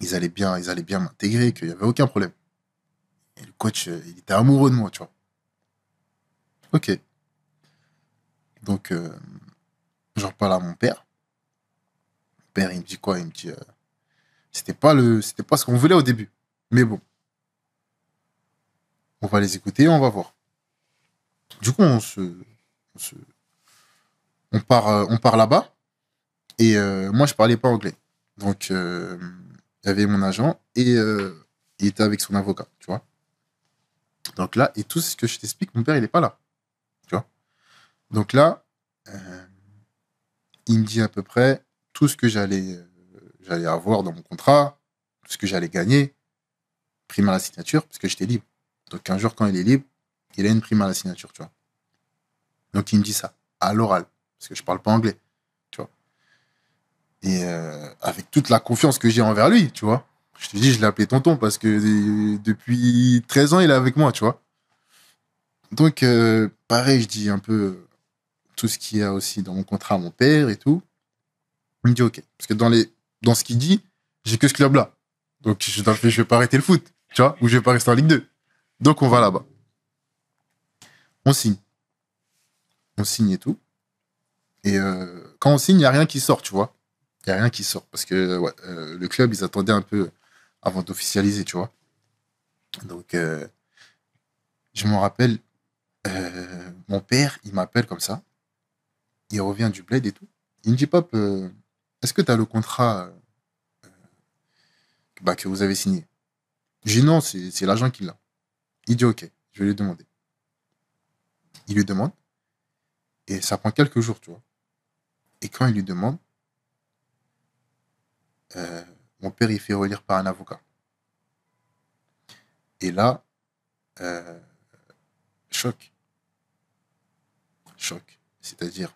S2: ils allaient bien m'intégrer, qu'il y avait aucun problème. Et le coach, il était amoureux de moi, tu vois. Ok. Donc, j'en reparle à mon père. Mon père, il me dit quoi? Il me dit, c'était pas ce qu'on voulait au début. Mais bon, on va les écouter, on va voir. Du coup, on se- on part là-bas. Et moi, je parlais pas anglais. Donc, il y avait mon agent et il était avec son avocat, tu vois. Donc là, et tout ce que je t'explique, mon père, il est pas là, tu vois. Donc là, euh, il me dit à peu près tout ce que j'allais avoir dans mon contrat, tout ce que j'allais gagner, prime à la signature, parce que j'étais libre. Donc un jour, quand il est libre, il a une prime à la signature, tu vois. Donc il me dit ça, à l'oral, parce que je parle pas anglais, tu vois. Et avec toute la confiance que j'ai envers lui, tu vois. Je te dis, je l'ai appelé tonton parce que depuis 13 ans, il est avec moi, tu vois. Donc, pareil, je dis un peu tout ce qu'il y a aussi dans mon contrat à mon père et tout. Il me dit OK. Parce que dans ce qu'il dit, j'ai que ce club-là. Donc, je vais pas arrêter le foot, tu vois, ou je vais pas rester en Ligue 2. Donc, on va là-bas. On signe. On signe et tout. Et quand on signe, il n'y a rien qui sort, tu vois. Il n'y a rien qui sort. Parce que ouais, le club, ils attendaient un peu avant d'officialiser, tu vois. Donc, je m'en rappelle, mon père, il m'appelle comme ça. Il revient du bled et tout. Il me dit, Pop, est-ce que tu as le contrat que vous avez signé? Je dis non, c'est l'agent qui l'a. Il dit OK, je vais lui demander. Il lui demande et ça prend quelques jours, tu vois. Et quand il lui demande, euh, mon père, il fait relire par un avocat. Et là, euh, choc. Choc. C'est-à-dire,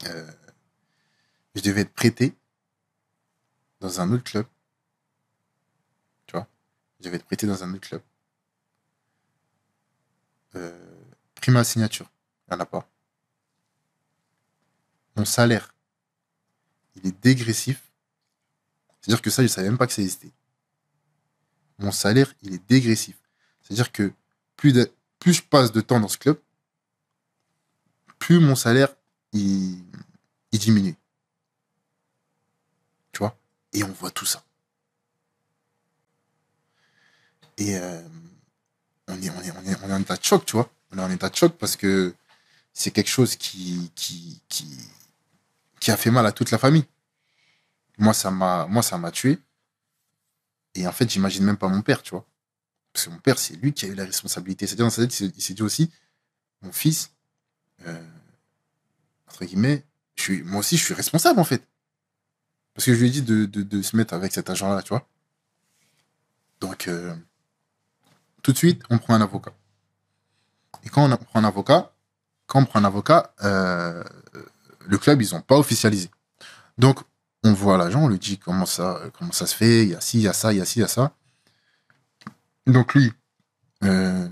S2: euh, je devais être prêté dans un autre club, tu vois. Je devais être prêté dans un autre club. prime à la signature. Il n'y en a pas. Mon salaire, il est dégressif. C'est-à-dire que ça, je ne savais même pas que ça existait. Mon salaire, il est dégressif. C'est-à-dire que plus je passe de temps dans ce club, plus mon salaire, il diminue. Tu vois? Et on voit tout ça. Et on est en état de choc, tu vois? On est en état de choc parce que c'est quelque chose qui a fait mal à toute la famille. Moi, ça m'a tué. Et en fait, j'imagine même pas mon père, tu vois. Parce que mon père, c'est lui qui a eu la responsabilité. C'est-à-dire, dans sa tête, il s'est dit aussi, mon fils, entre guillemets, moi aussi, je suis responsable, en fait. Parce que je lui ai dit de se mettre avec cet agent-là, tu vois. Donc, tout de suite, on prend un avocat. Et quand on prend un avocat, le club, ils n'ont pas officialisé. Donc, on voit l'agent, on lui dit comment ça se fait, il y a ci, il y a ça, il y a ci, il y a ça. Donc lui, il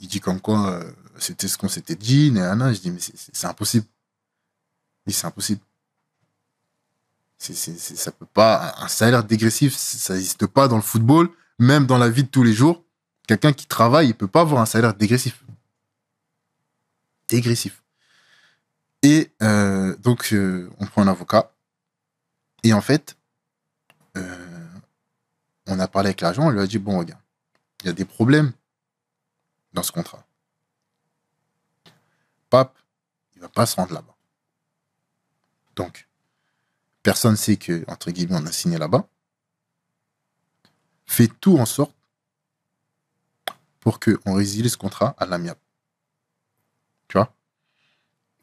S2: dit comme quoi c'était ce qu'on s'était dit, néana. Je dis mais c'est impossible. Oui, c'est impossible. Ça peut pas, un salaire dégressif, ça n'existe pas dans le football, même dans la vie de tous les jours. Quelqu'un qui travaille, il peut pas avoir un salaire dégressif. Dégressif. Et donc, on prend un avocat. Et en fait, on a parlé avec l'agent, on lui a dit, bon, regarde, il y a des problèmes dans ce contrat. Pape, il va pas se rendre là-bas. Donc, personne ne sait que, entre guillemets, on a signé là-bas. Fais tout en sorte pour qu'on résilie ce contrat à l'amiable. Tu vois?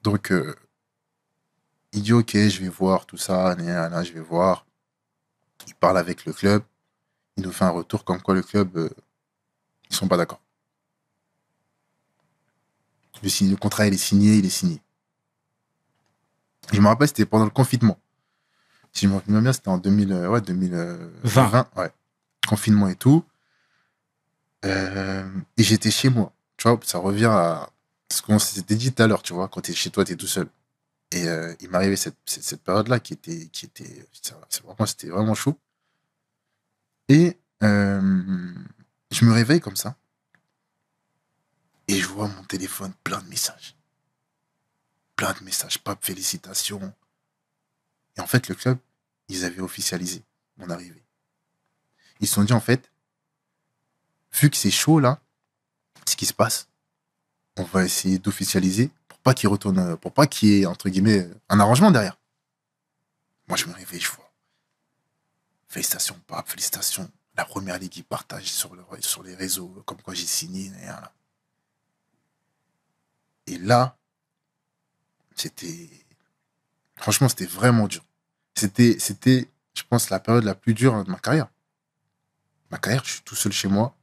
S2: Donc, il dit, ok, je vais voir tout ça, je vais voir. Il parle avec le club. Il nous fait un retour comme quoi le club, ils sont pas d'accord. Le contrat, il est signé. Je me rappelle, c'était pendant le confinement. Si je me rappelle bien, c'était en 2020. Ouais. Confinement et tout. Et j'étais chez moi. Tu vois, ça revient à ce qu'on s'était dit tout à l'heure, tu vois, quand t'es chez toi, t'es tout seul. Et il m'arrivait cette période-là qui était c'était vraiment chaud. Et je me réveille comme ça. Et je vois mon téléphone plein de messages. Pape, félicitations. Et en fait, le club, ils avaient officialisé mon arrivée. Ils se sont dit, en fait, vu que c'est chaud là, ce qui se passe, on va essayer d'officialiser pour pas qu'il retourne, pour pas qu'il y ait, entre guillemets, un arrangement derrière. Moi, je me réveille, je vois. Félicitations, Pape, félicitations. La première ligue, ils partagent sur les réseaux, comme quoi j'ai signé. Et là, franchement, c'était vraiment dur. C'était, je pense, la période la plus dure de ma carrière. Je suis tout seul chez moi.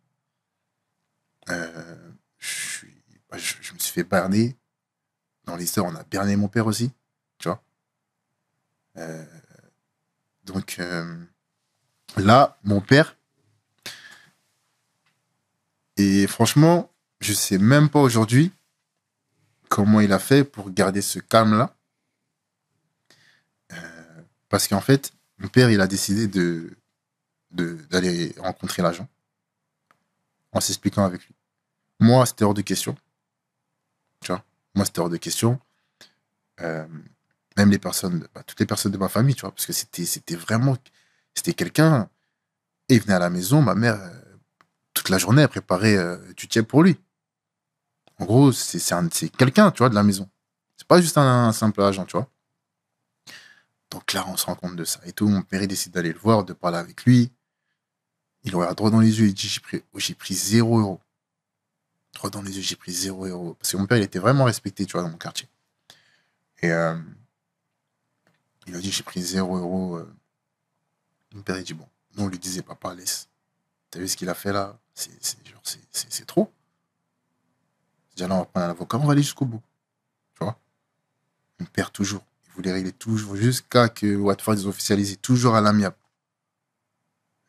S2: Je me suis fait berner. Dans l'histoire, on a berné mon père aussi. Tu vois. Donc, là, mon père, et franchement, je sais même pas aujourd'hui comment il a fait pour garder ce calme-là. Parce qu'en fait, mon père, il a décidé d'aller rencontrer l'agent en s'expliquant avec lui. Moi, c'était hors de question. Tu vois, moi, c'était hors de question. Même toutes les personnes de ma famille, tu vois, parce que c'était quelqu'un. Et il venait à la maison, ma mère, toute la journée, elle préparait du tiep pour lui. En gros, c'est quelqu'un, tu vois, de la maison. C'est pas juste un simple agent, tu vois. Donc là, on se rend compte de ça et tout. Mon père, il décide d'aller le voir, de parler avec lui. Il le regarde droit dans les yeux, il dit, j'ai pris 0 €. Droit dans les yeux, j'ai pris 0 €. Parce que mon père, il était vraiment respecté, tu vois, dans mon quartier. Et il a dit, j'ai pris 0 €. Mon père, il dit, bon. Nous, on lui disait, papa, laisse. T'as vu ce qu'il a fait là? C'est trop. Déjà là, on va prendre un avocat, on va aller jusqu'au bout. Tu vois? Mon père, toujours. Il voulait régler toujours, jusqu'à que Watford ils officialisé, toujours à l'amiable.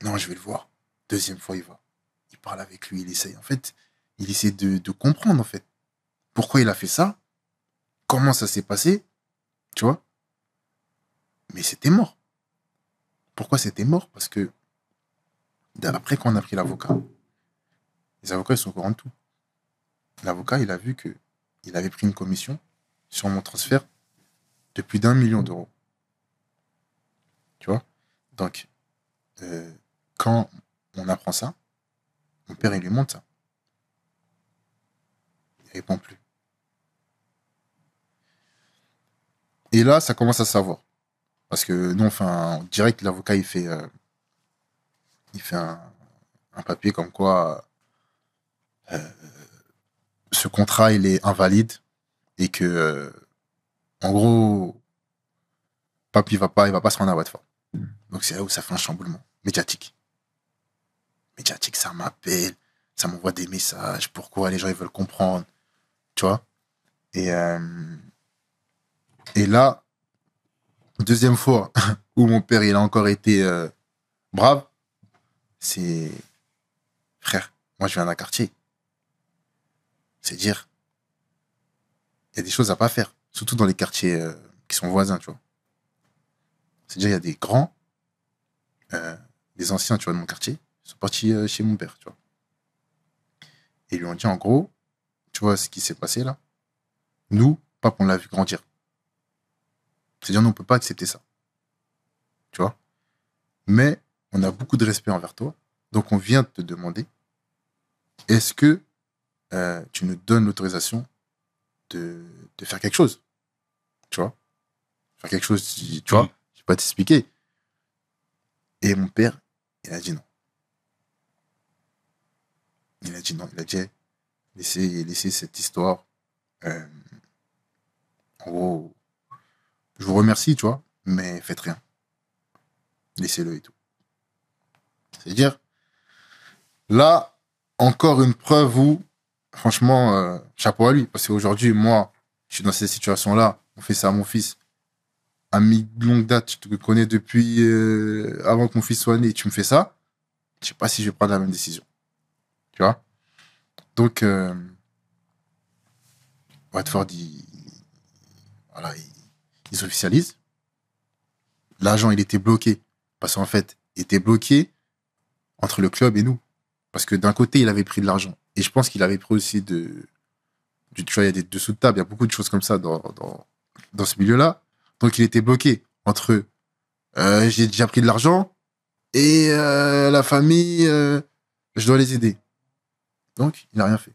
S2: Non, je vais le voir. Deuxième fois, il va. Il parle avec lui, il essaye. En fait, il essaie de comprendre, en fait. Pourquoi il a fait ça? Comment ça s'est passé? Tu vois? Mais c'était mort. Pourquoi c'était mort? Parce que, après, quand on a pris l'avocat, les avocats, ils sont au courant de tout. L'avocat, il a vu que il avait pris une commission sur mon transfert de plus d'1 million d'euros. Tu vois? Donc, quand on apprend ça, mon père, il lui montre ça. Il répond plus. Et là, ça commence à savoir. Parce que nous, enfin, direct, l'avocat, il fait un papier comme quoi ce contrat, il est invalide et que, en gros, Pape, il va pas se rendre à Watford. Donc, c'est là où ça fait un chamboulement médiatique. Médiatique, ça m'appelle, ça m'envoie des messages, pourquoi les gens, ils veulent comprendre, tu vois. Et là, deuxième fois où mon père, il a encore été brave, c'est, frère, moi, je viens d'un quartier. C'est dire, il y a des choses à pas faire, surtout dans les quartiers qui sont voisins, tu vois. C'est-à-dire, il y a des grands, des anciens, tu vois, de mon quartier, ils sont partis chez mon père, tu vois. Et ils lui ont dit, en gros, tu vois ce qui s'est passé là? Nous, Pape, on l'a vu grandir. C'est-à-dire, nous, on peut pas accepter ça. Tu vois? Mais on a beaucoup de respect envers toi. Donc, on vient te demander, est-ce que tu nous donnes l'autorisation de faire quelque chose? Tu vois? Faire quelque chose, tu vois? Je vais pas t'expliquer. Et mon père, il a dit non. Il a dit non. Il a dit, laissez cette histoire. En gros, je vous remercie, tu vois, mais faites rien. Laissez-le et tout. C'est-à-dire, là, encore une preuve où, franchement, chapeau à lui. Parce qu'aujourd'hui, moi, je suis dans cette situation-là. On fait ça à mon fils. Ami de longue date, je te connais depuis avant que mon fils soit né. Tu me fais ça. Je sais pas si je vais prendre la même décision. Tu vois? Donc, Watford, voilà, ils officialisent. L'agent, il était bloqué. Parce qu'en fait, il était bloqué entre le club et nous. Parce que d'un côté, il avait pris de l'argent. Et je pense qu'il avait pris aussi tu vois, il y a des dessous de table, il y a beaucoup de choses comme ça dans ce milieu-là. Donc, il était bloqué entre j'ai déjà pris de l'argent et la famille, je dois les aider. Donc, il n'a rien fait.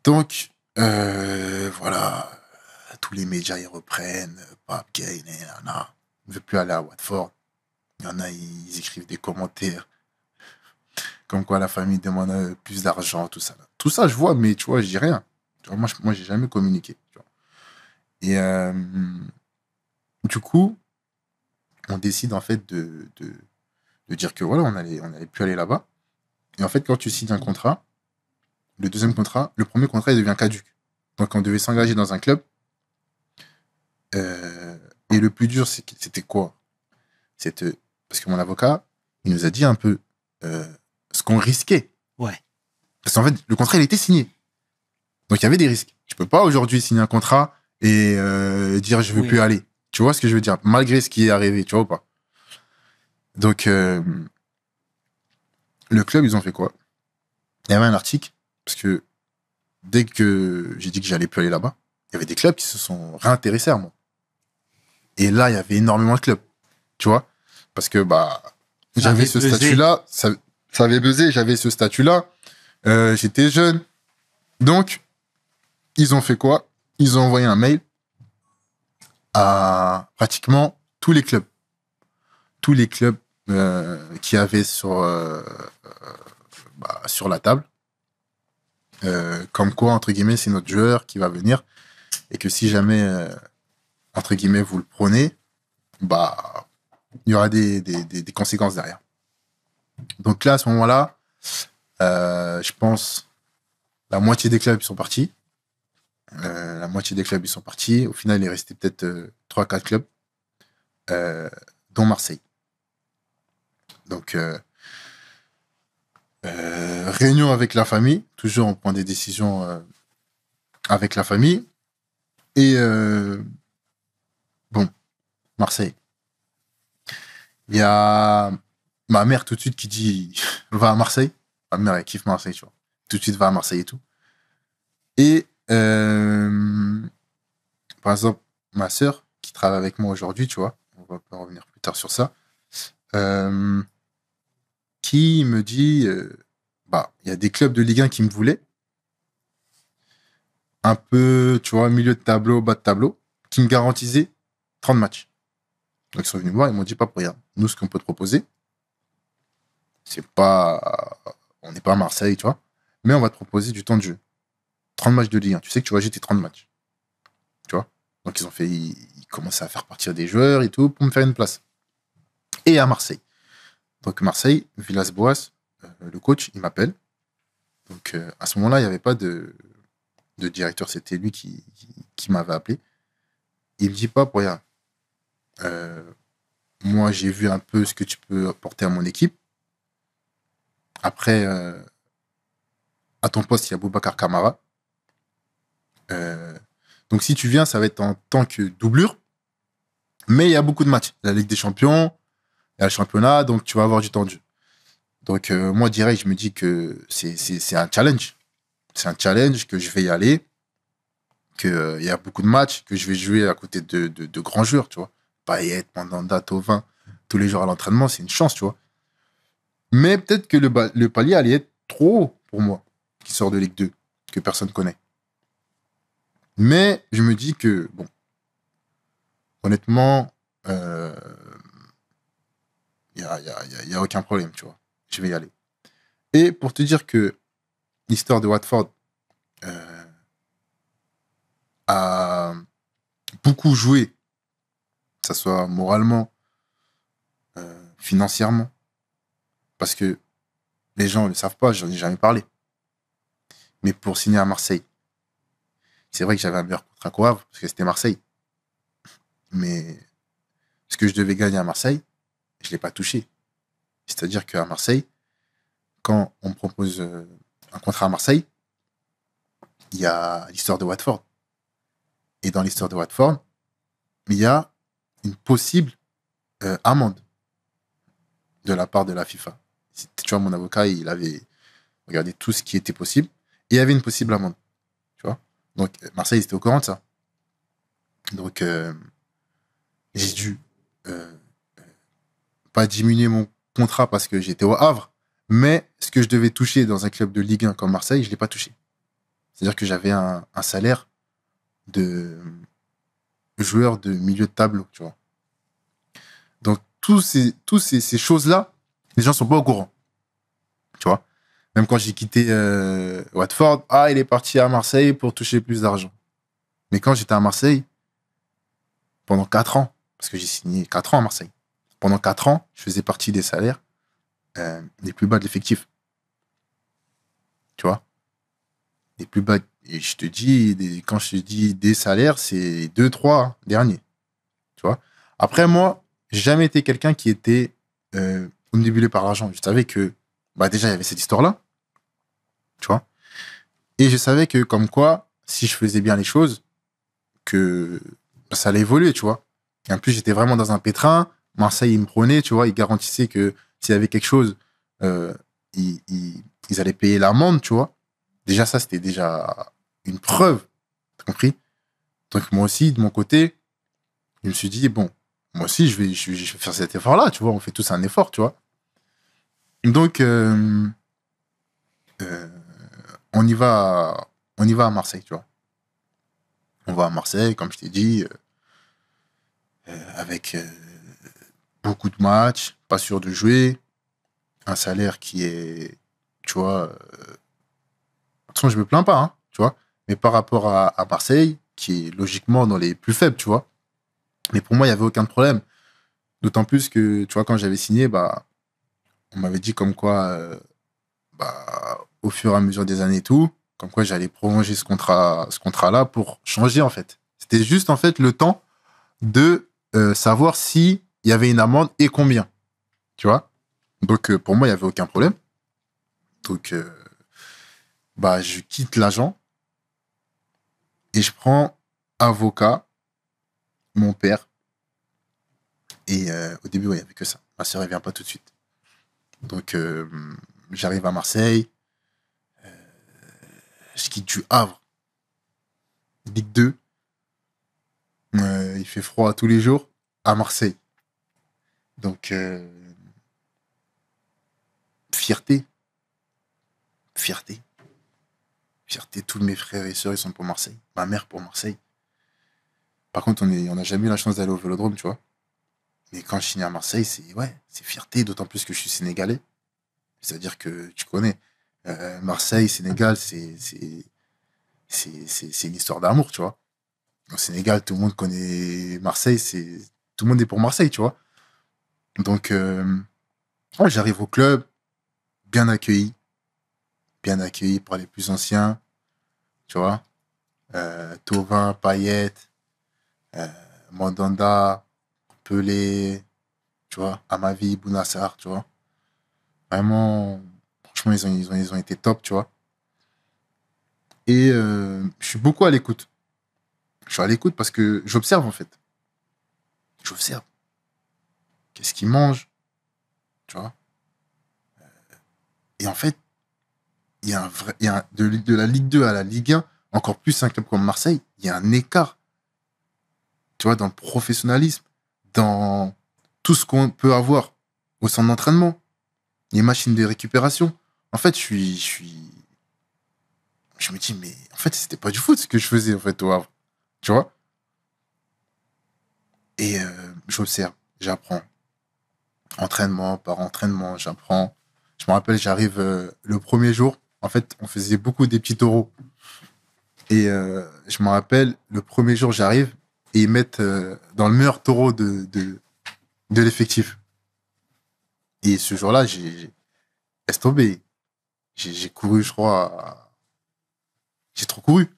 S2: Donc, voilà, tous les médias, ils reprennent, Pape Gay, nanana, ne veut plus aller à Watford. Il y en a, ils écrivent des commentaires comme quoi la famille demande plus d'argent, tout ça. Tout ça, je vois, mais tu vois, je dis rien. Tu vois, moi, j'ai jamais communiqué. Tu vois. Et du coup, on décide en fait de dire que voilà, on allait plus aller là-bas. Et en fait, quand tu signes un contrat, le premier contrat, il devient caduc. Donc, on devait s'engager dans un club. Et le plus dur, c'était quoi? Parce que mon avocat, il nous a dit un peu ce qu'on risquait.
S3: Ouais.
S2: Parce qu'en fait, le contrat, il était signé. Donc, il y avait des risques. Je peux pas aujourd'hui signer un contrat et dire je veux plus aller. Tu vois ce que je veux dire? Malgré ce qui est arrivé, tu vois ou pas? Donc, le club, ils ont fait quoi? Il y avait un article, parce que dès que j'ai dit que j'allais plus aller là-bas, il y avait des clubs qui se sont réintéressés à moi. Et là, il y avait énormément de clubs. Tu vois? Parce que, j'avais ce statut-là. Ça avait buzzé, j'avais ce statut-là. J'étais jeune. Donc, ils ont fait quoi? Ils ont envoyé un mail à pratiquement tous les clubs. Tous les clubs qui avaient sur la table. Comme quoi, entre guillemets, c'est notre joueur qui va venir. Et que si jamais, entre guillemets, vous le prenez, il y aura des conséquences derrière. Donc là, à ce moment-là, je pense, la moitié des clubs sont partis. Au final, il est resté peut-être 3-4 clubs, dont Marseille. Donc, Réunion avec la famille. Toujours, on prend des décisions avec la famille. Et bon, Marseille. Il y a ma mère tout de suite qui dit va à Marseille. Ma mère, elle kiffe Marseille, tu vois. Tout de suite, va à Marseille et tout. Et par exemple, ma sœur, qui travaille avec moi aujourd'hui, tu vois, on va pas revenir plus tard sur ça, qui me dit, il y a des clubs de Ligue 1 qui me voulaient, un peu, tu vois, milieu de tableau, bas de tableau, qui me garantisaient 30 matchs. Donc ils sont venus me voir, ils m'ont dit pas pour rien. Nous, ce qu'on peut te proposer, c'est pas, on n'est pas à Marseille, tu vois, mais on va te proposer du temps de jeu. 30 matchs de Ligue 1. Tu sais que tu vas jouer tes 30 matchs. Tu vois? Donc ils commençaient à faire partir des joueurs et tout pour me faire une place. Et à Marseille. Donc Marseille, Villas-Boas, le coach, il m'appelle. Donc à ce moment-là, il n'y avait pas de directeur, c'était lui qui m'avait appelé. Il me dit pas pour rien. Moi, j'ai vu un peu ce que tu peux apporter à mon équipe. Après, à ton poste, il y a Boubacar Kamara. Donc si tu viens, ça va être en tant que doublure. Mais il y a beaucoup de matchs. La Ligue des Champions, il y a le championnat, donc tu vas avoir du temps de jeu. Donc moi, direct, je me dis que c'est un challenge. C'est un challenge, que je vais y aller, qu'il y a beaucoup de matchs, que je vais jouer à côté de grands joueurs, tu vois. Payet, Mandanda, Thauvin, tous les jours à l'entraînement, c'est une chance, tu vois. Mais peut-être que le palier allait être trop haut pour moi, qui sort de Ligue 2, que personne connaît. Mais je me dis que, bon, honnêtement, il y a aucun problème, tu vois. Je vais y aller. Et pour te dire que l'histoire de Watford a beaucoup joué, que ce soit moralement, financièrement, parce que les gens ne le savent pas, j'en ai jamais parlé. Mais pour signer à Marseille, c'est vrai que j'avais un meilleur contrat qu'au Havre, parce que c'était Marseille. Mais ce que je devais gagner à Marseille, je ne l'ai pas touché. C'est-à-dire qu'à Marseille, quand on me propose un contrat à Marseille, il y a l'histoire de Watford. Et dans l'histoire de Watford, il y a une possible amende de la part de la FIFA. Tu vois, mon avocat, il avait regardé tout ce qui était possible. Et il y avait une possible amende. Tu vois. Donc, Marseille, ils étaient au courant de ça. Donc, j'ai dû pas diminuer mon contrat parce que j'étais au Havre, mais ce que je devais toucher dans un club de Ligue 1 comme Marseille, je ne l'ai pas touché. C'est-à-dire que j'avais un salaire de joueur de milieu de tableau, tu vois. Donc, tous ces choses-là, les gens ne sont pas au courant. Tu vois. Même quand j'ai quitté Watford, il est parti à Marseille pour toucher plus d'argent. Mais quand j'étais à Marseille, pendant 4 ans, parce que j'ai signé 4 ans à Marseille, pendant 4 ans, je faisais partie des salaires les plus bas de l'effectif. Tu vois. Les plus bas. Et je te dis, quand je te dis des salaires, c'est 2-3 derniers. Tu vois. Après, moi, j'ai jamais été quelqu'un qui était omnibulé par l'argent. Je savais que, déjà, il y avait cette histoire-là. Tu vois. Et je savais que, comme quoi, si je faisais bien les choses, que ça allait évoluer, tu vois. Et en plus, j'étais vraiment dans un pétrin. Marseille, ils me prenaient, tu vois. Ils garantissaient que s'il y avait quelque chose, ils allaient payer l'amende, tu vois. Déjà, ça, c'était déjà une preuve. T'as compris? Donc, moi aussi, de mon côté, je me suis dit, bon, moi aussi, je vais faire cet effort-là, tu vois. On fait tous un effort, tu vois. Donc, on y va à Marseille, tu vois. On va à Marseille, comme je t'ai dit, avec beaucoup de matchs, pas sûr de jouer, un salaire qui est, tu vois, de toute façon, je me plains pas, hein, tu vois, mais par rapport à Marseille, qui est logiquement dans les plus faibles, tu vois. Mais pour moi, il n'y avait aucun problème. D'autant plus que, tu vois, quand j'avais signé, on m'avait dit comme quoi, au fur et à mesure des années et tout, comme quoi j'allais prolonger ce contrat-là pour changer, en fait. C'était juste, en fait, le temps de savoir s'il y avait une amende et combien. Tu vois. Donc, pour moi, il n'y avait aucun problème. Donc, bah, je quitte l'agent et je prends avocat, mon père. Et au début, ouais, il n'y avait que ça. Ma sœur, elle vient pas tout de suite. Donc, j'arrive à Marseille. Je quitte du Havre. Ligue 2. Il fait froid tous les jours à Marseille. Donc, fierté. Fierté. Fierté. Tous mes frères et sœurs, ils sont pour Marseille. Ma mère pour Marseille. Par contre, on n'a jamais eu la chance d'aller au Vélodrome, tu vois. Mais quand je signe à Marseille, c'est fierté, d'autant plus que je suis sénégalais. C'est-à-dire que tu connais. Marseille, Sénégal, c'est une histoire d'amour, tu vois. Au Sénégal, tout le monde connaît Marseille, tout le monde est pour Marseille, tu vois. Donc, ouais, j'arrive au club, bien accueilli par les plus anciens, tu vois. Thauvin, Payet, Mandanda, Pelé, tu vois, Amavi, Bounassar, tu vois. Vraiment, franchement, ils ont été top, tu vois. Et je suis beaucoup à l'écoute. Je suis à l'écoute parce que j'observe, en fait. J'observe. Qu'est-ce qu'ils mangent, tu vois. Et en fait, de la Ligue 2 à la Ligue 1, encore plus un club comme Marseille, il y a un écart, tu vois, dans le professionnalisme, dans tout ce qu'on peut avoir au centre d'entraînement, les machines de récupération. En fait, je me dis, mais en fait, c'était pas du foot ce que je faisais, en fait, au Havre, tu vois. Et j'observe, j'apprends. Entraînement par entraînement, j'apprends. Je me rappelle, j'arrive le premier jour. En fait, on faisait beaucoup des petits taureaux. Et je me rappelle, le premier jour, j'arrive et ils mettent dans le meilleur taureau de l'effectif. Et ce jour-là, laisse tomber. J'ai couru, je crois, j'ai trop couru.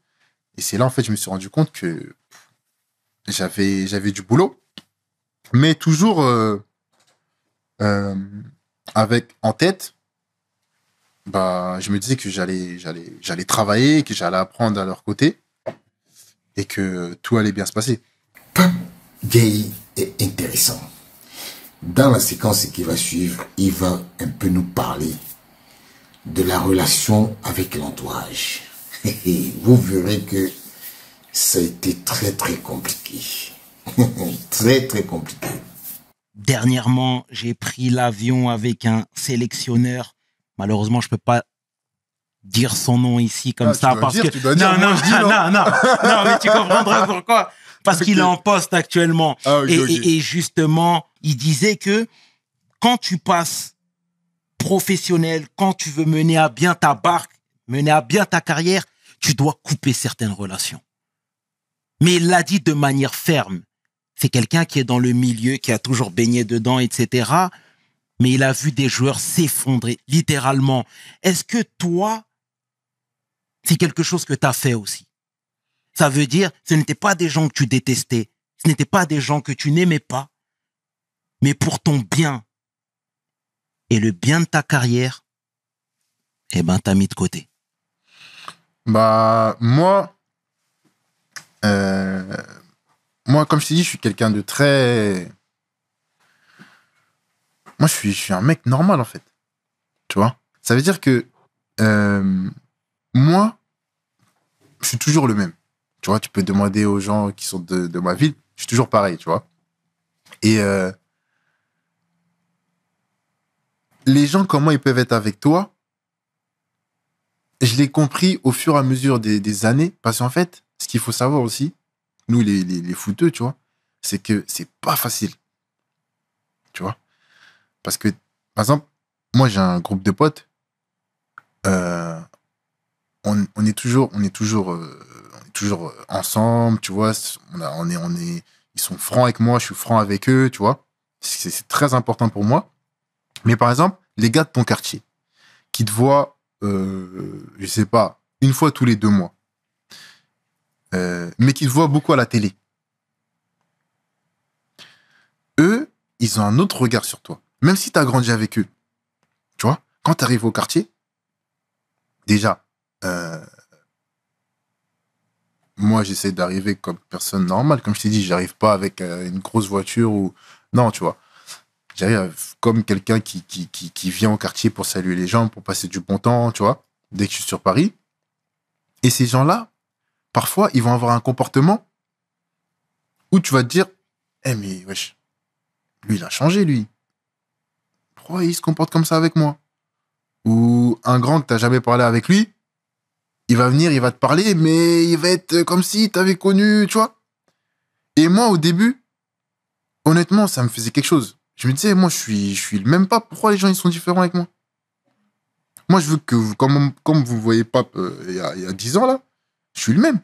S2: Et c'est là, en fait, je me suis rendu compte que j'avais du boulot, mais toujours avec en tête, bah, je me disais que j'allais travailler, que j'allais apprendre à leur côté et que tout allait bien se passer.
S1: Gay est intéressant. Dans la séquence qui va suivre, il va un peu nous parler de la relation avec l'entourage. Vous verrez que ça a été très très compliqué. Très très compliqué.
S3: Dernièrement, j'ai pris l'avion avec un sélectionneur. Malheureusement, je peux pas dire son nom ici comme ça parce que non, mais tu comprendras pourquoi. Parce qu'il est en poste actuellement. Et justement, il disait que quand tu passes professionnel, quand tu veux mener à bien ta barque, mener à bien ta carrière, tu dois couper certaines relations. Mais il l'a dit de manière ferme. C'est quelqu'un qui est dans le milieu, qui a toujours baigné dedans, etc. Mais il a vu des joueurs s'effondrer, littéralement. Est-ce que toi, c'est quelque chose que tu as fait aussi? Ça veut dire, ce n'étaient pas des gens que tu détestais, ce n'étaient pas des gens que tu n'aimais pas, mais pour ton bien et le bien de ta carrière, eh ben, t'as mis de côté.
S2: Bah, moi, comme je t'ai dit, je suis quelqu'un de très... Moi, je suis un mec normal, en fait. Tu vois? Ça veut dire que moi, je suis toujours le même. Tu vois, tu peux demander aux gens qui sont de ma ville, je suis toujours pareil, tu vois. Et les gens, comment ils peuvent être avec toi, je l'ai compris au fur et à mesure des années, parce qu'en fait, ce qu'il faut savoir aussi, nous, les footeux, tu vois, c'est que c'est pas facile. Tu vois? Parce que, par exemple, moi, j'ai un groupe de potes, on est toujours ensemble, tu vois. Ils sont francs avec moi, je suis franc avec eux, tu vois. C'est très important pour moi. Mais par exemple, les gars de ton quartier, qui te voient, je sais pas, une fois tous les 2 mois, mais qui te voient beaucoup à la télé, eux, ils ont un autre regard sur toi. Même si tu as grandi avec eux, tu vois. Quand tu arrives au quartier, déjà, moi, j'essaie d'arriver comme personne normale. Comme je t'ai dit, j'arrive pas avec une grosse voiture ou... Non, tu vois. J'arrive comme quelqu'un qui vient au quartier pour saluer les gens, pour passer du bon temps, tu vois, dès que je suis sur Paris. Et ces gens-là, parfois, ils vont avoir un comportement où tu vas te dire, eh mais wesh, lui, il a changé, lui. Pourquoi il se comporte comme ça avec moi? Ou un grand que t'as jamais parlé avec lui, il va venir, il va te parler, mais il va être comme si t'avais connu, tu vois. Et moi, au début, honnêtement, ça me faisait quelque chose. Je me disais, moi, je suis le même pape. Pourquoi les gens, ils sont différents avec moi? Moi, je veux que, comme vous voyez pape il y a 10 ans, là, je suis le même.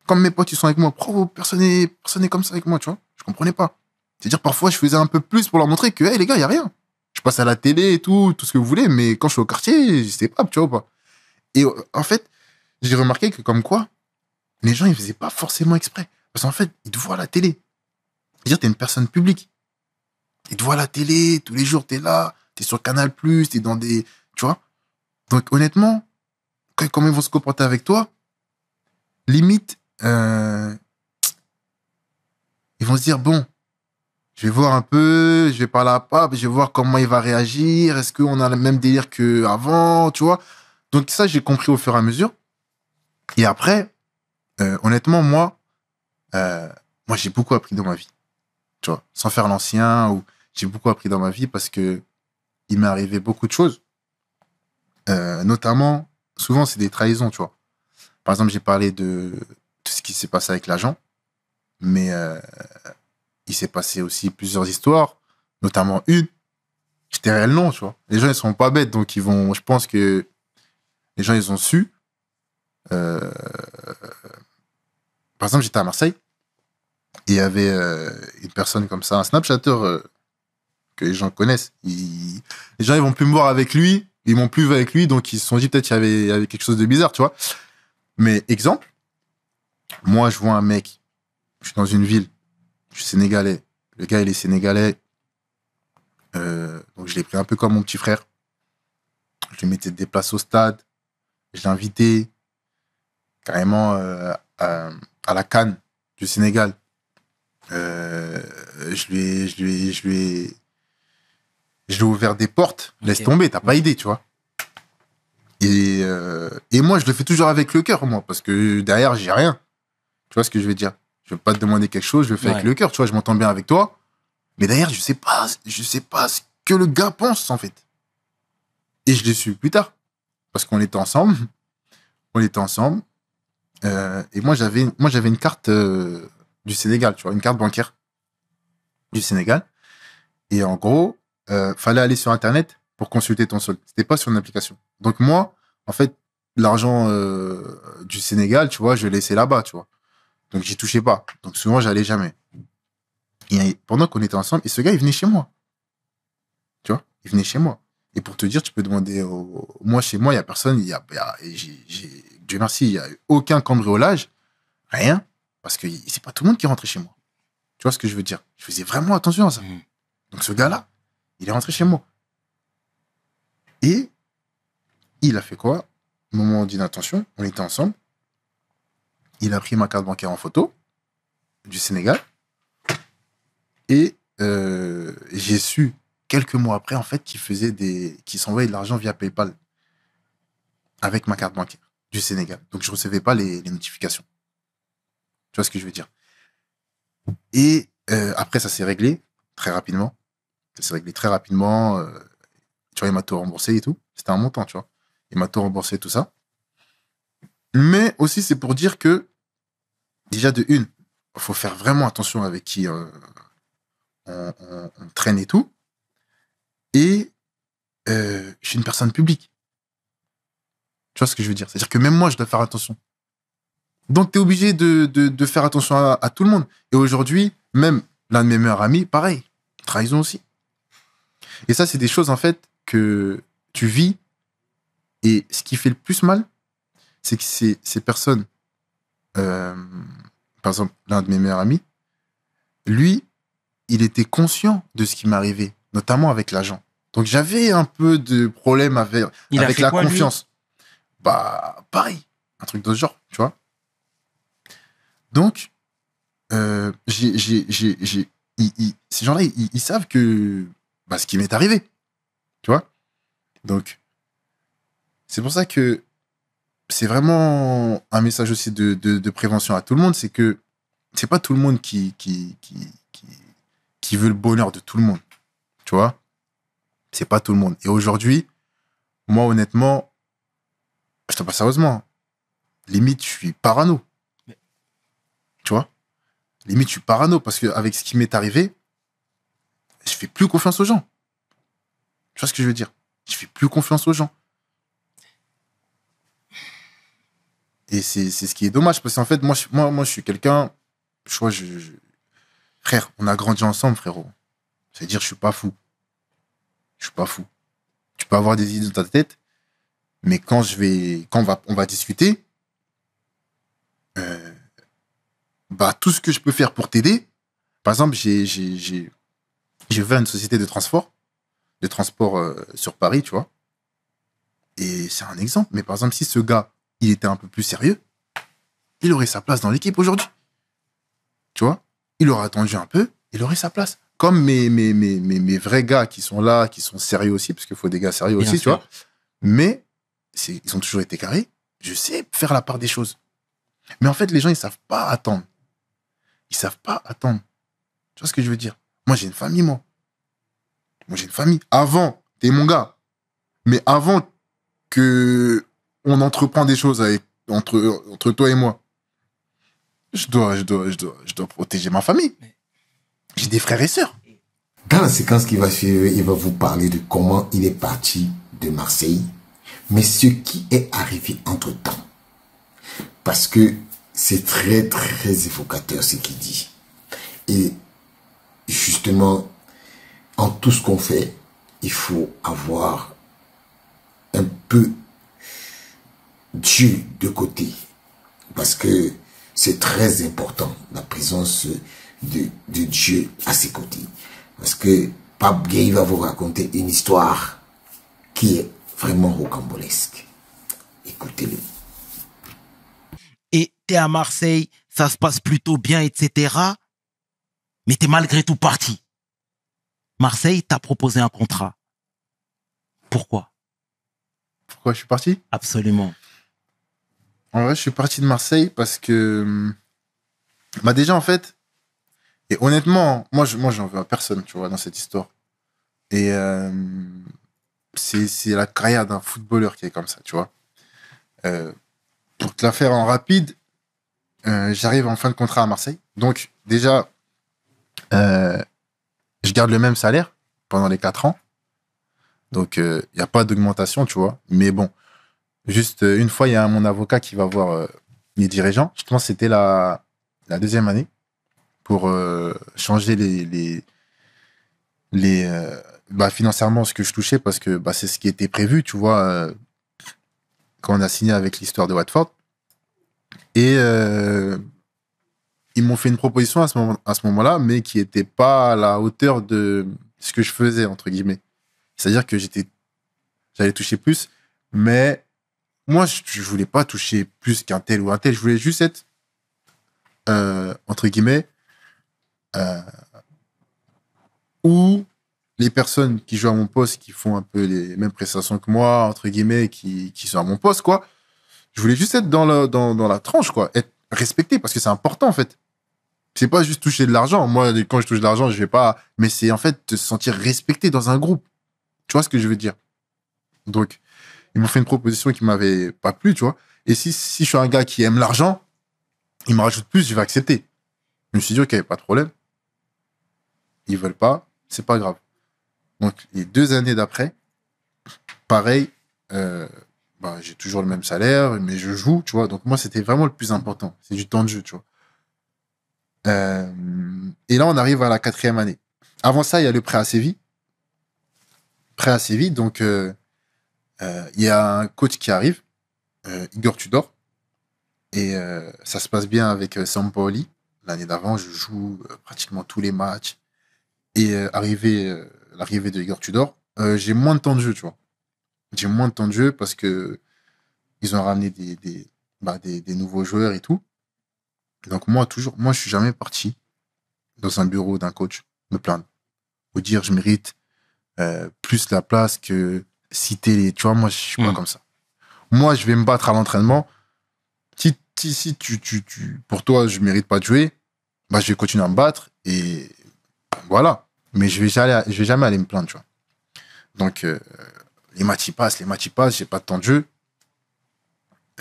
S2: Comme mes potes, ils sont avec moi. Pourquoi personne n'est comme ça avec moi, tu vois? Je comprenais pas. C'est-à-dire, parfois, je faisais un peu plus pour leur montrer que, hey, les gars, il y a rien. Je passe à la télé et tout ce que vous voulez, mais quand je suis au quartier, c'est pape, tu vois ou pas? Et en fait, j'ai remarqué que, comme quoi, les gens, ils faisaient pas forcément exprès. Parce qu'en fait, ils te voient à la télé. C'est-à-dire, t'es une personne publique. Ils te voient à la télé, tous les jours, t'es là, t'es sur Canal+, t'es dans des... Tu vois? Donc, honnêtement, comment ils vont se comporter avec toi, limite, ils vont se dire, bon, je vais voir un peu, je vais parler à Pape, je vais voir comment il va réagir, est-ce qu'on a le même délire qu'avant, tu vois? Donc, ça, j'ai compris au fur et à mesure. Et après, honnêtement, moi, j'ai beaucoup appris dans ma vie. Tu vois, sans faire l'ancien, ou j'ai beaucoup appris dans ma vie parce que il m'est arrivé beaucoup de choses. Notamment, souvent, c'est des trahisons, tu vois. Par exemple, j'ai parlé de tout ce qui s'est passé avec l'agent, mais il s'est passé aussi plusieurs histoires, notamment une. Je tairai le nom, tu vois. Les gens, ils sont pas bêtes, donc je pense que les gens, ils ont su. Par exemple, j'étais à Marseille, et il y avait une personne comme ça, un Snapchatter que les gens connaissent. Les gens, ils vont plus me voir avec lui, ils m'ont plus vu avec lui, donc ils se sont dit peut-être qu'il y avait quelque chose de bizarre, tu vois. Mais exemple, moi, je vois un mec, je suis dans une ville, je suis sénégalais, le gars, il est sénégalais, donc je l'ai pris un peu comme mon petit frère. Je lui mettais des places au stade, je l'ai invité carrément à la CAN du Sénégal. Je lui ai ouvert des portes. Okay. Laisse tomber, t'as pas idée, tu vois. Et moi, je le fais toujours avec le cœur, moi, parce que derrière, j'ai rien. Tu vois ce que je veux dire? Je veux pas te demander quelque chose, je le fais avec le cœur, tu vois, je m'entends bien avec toi. Mais derrière, je sais pas ce que le gars pense, en fait. Et je l'ai su plus tard. Parce qu'on était ensemble. Et moi, j'avais une carte du Sénégal, tu vois, une carte bancaire du Sénégal. Et en gros, fallait aller sur Internet pour consulter ton solde. C'était pas sur une application. Donc moi, en fait, l'argent du Sénégal, tu vois, je le laissais là-bas, tu vois. Donc j'y touchais pas. Donc souvent, j'allais jamais. Et pendant qu'on était ensemble, et ce gars, il venait chez moi. Tu vois, il venait chez moi. Et pour te dire, tu peux demander moi, chez moi, il y a personne, Dieu merci, il y a eu aucun cambriolage, rien, parce que c'est pas tout le monde qui est rentré chez moi. Tu vois ce que je veux dire? Je faisais vraiment attention à ça. Donc ce gars-là, il est rentré chez moi. Et il a fait quoi? Moment d'inattention, on était ensemble. Il a pris ma carte bancaire en photo du Sénégal. Et j'ai su quelques mois après, en fait, qu'il s'envoyait de l'argent via PayPal avec ma carte bancaire du Sénégal. Donc je recevais pas les notifications. Tu vois ce que je veux dire? Et après, ça s'est réglé très rapidement. Ça s'est réglé très rapidement. Tu vois, il m'a tout remboursé et tout. C'était un montant, tu vois. Il m'a tout remboursé, tout ça. Mais aussi, c'est pour dire que, déjà, de une, il faut faire vraiment attention avec qui on traîne et tout. Et je suis une personne publique. Tu vois ce que je veux dire? C'est-à-dire que même moi, je dois faire attention. Donc, tu es obligé de faire attention à tout le monde. Et aujourd'hui, même l'un de mes meilleurs amis, pareil, trahison aussi. Et ça, c'est des choses, en fait, que tu vis. Et ce qui fait le plus mal, c'est que ces personnes, par exemple, l'un de mes meilleurs amis, lui, il était conscient de ce qui m'arrivait, notamment avec l'agent. Donc, j'avais un peu de problème avec la confiance. bah, pareil. Un truc de ce genre, tu vois. Donc, ces gens-là, ils savent que bah, ce qui m'est arrivé, tu vois. Donc, c'est pour ça que c'est vraiment un message aussi de prévention à tout le monde, c'est que c'est pas tout le monde qui veut le bonheur de tout le monde, tu vois. C'est pas tout le monde. Et aujourd'hui, moi, honnêtement, je te parle sérieusement, limite, je suis parano, tu vois. Limite, je suis parano parce qu'avec ce qui m'est arrivé, je fais plus confiance aux gens. Tu vois ce que je veux dire? Je fais plus confiance aux gens. Et c'est ce qui est dommage parce qu'en fait, moi, je suis quelqu'un, je vois, frère, on a grandi ensemble, frérot. C'est-à-dire, je suis pas fou. Je suis pas fou. Tu peux avoir des idées dans ta tête, mais quand on va discuter, bah, tout ce que je peux faire pour t'aider, par exemple, j'ai fait une société de transport sur Paris, tu vois. Et c'est un exemple. Mais par exemple, si ce gars, il était un peu plus sérieux, il aurait sa place dans l'équipe aujourd'hui. Tu vois? Il aurait attendu un peu, il aurait sa place. Comme mes vrais gars qui sont là, qui sont sérieux aussi, parce qu'il faut des gars sérieux
S3: Bien
S2: aussi,
S3: sûr.
S2: tu vois. Mais ils ont toujours été carrés. Je sais faire la part des choses. Mais en fait, les gens, ils savent pas attendre. Ils savent pas attendre. Tu vois ce que je veux dire? Moi, j'ai une famille, moi. Moi, j'ai une famille. Avant, t'es mon gars. Mais avant que on entreprend des choses entre toi et moi, je dois protéger ma famille. J'ai des frères et sœurs.
S1: Dans la séquence qui va suivre, il va vous parler de comment il est parti de Marseille, mais ce qui est arrivé entre-temps. Parce que c'est très, très évocateur ce qu'il dit. Et justement, en tout ce qu'on fait, il faut avoir un peu Dieu de côté. Parce que c'est très important, la présence de Dieu à ses côtés. Parce que Pape Gay va vous raconter une histoire qui est vraiment rocambolesque. Écoutez-le.
S3: Et t'es à Marseille, ça se passe plutôt bien, etc. Mais t'es malgré tout parti. Marseille t'a proposé un contrat. Pourquoi?
S2: Pourquoi je suis parti?
S3: Absolument.
S2: En vrai, je suis parti de Marseille parce que, bah déjà, en fait, et honnêtement, moi, j'en veux à personne, tu vois, dans cette histoire. Et c'est la carrière d'un footballeur qui est comme ça, tu vois. Pour te la faire en rapide, j'arrive en fin de contrat à Marseille. Donc, déjà, je garde le même salaire pendant les 4 ans. Donc, il n'y a pas d'augmentation, tu vois. Mais bon, juste une fois, il y a mon avocat qui va voir les dirigeants. Justement, c'était la deuxième année pour changer bah, financièrement ce que je touchais parce que bah, c'est ce qui était prévu, tu vois, quand on a signé avec l'histoire de Watford. Et ils m'ont fait une proposition à ce moment-là, mais qui n'était pas à la hauteur de ce que je faisais, entre guillemets. C'est-à-dire que j'allais toucher plus, mais moi, je voulais pas toucher plus qu'un tel ou un tel. Je voulais juste être, entre guillemets, où les personnes qui jouent à mon poste, qui font un peu les mêmes prestations que moi, entre guillemets, qui sont à mon poste, quoi. Je voulais juste être dans la tranche, quoi. Être respecté, parce que c'est important, en fait. C'est pas juste toucher de l'argent. Moi, quand je touche de l'argent, je vais pas... Mais c'est, en fait, te sentir respecté dans un groupe. Tu vois ce que je veux dire? Donc, ils m'ont fait une proposition qui m'avait pas plu, tu vois. Et si je suis un gars qui aime l'argent, il me rajoute plus, je vais accepter. Je me suis dit, ok, pas de problème. Ils veulent pas, c'est pas grave. Donc, les 2 années d'après, pareil, bah, j'ai toujours le même salaire, mais je joue, tu vois. Donc, moi, c'était vraiment le plus important. C'est du temps de jeu, tu vois. Et là, on arrive à la 4e année. Avant ça, il y a le prêt à Séville. Prêt à Séville, donc, il y a un coach qui arrive, Igor Tudor. Et ça se passe bien avec Sampaoli. L'année d'avant, je joue pratiquement tous les matchs. Et l'arrivée de Igor Tudor, j'ai moins de temps de jeu, tu vois. J'ai moins de temps de jeu parce que ils ont ramené des nouveaux joueurs et tout. Donc moi, je suis jamais parti dans un bureau d'un coach me plaindre. Ou dire, je mérite plus la place que citer les... Tu vois, moi, je suis pas comme ça. Moi, je vais me battre à l'entraînement. Si pour toi, je mérite pas de jouer, bah, je vais continuer à me battre et voilà. Mais je vais jamais aller me plaindre, tu vois. Donc, les matchs, ils passent, j'ai pas de temps de jeu.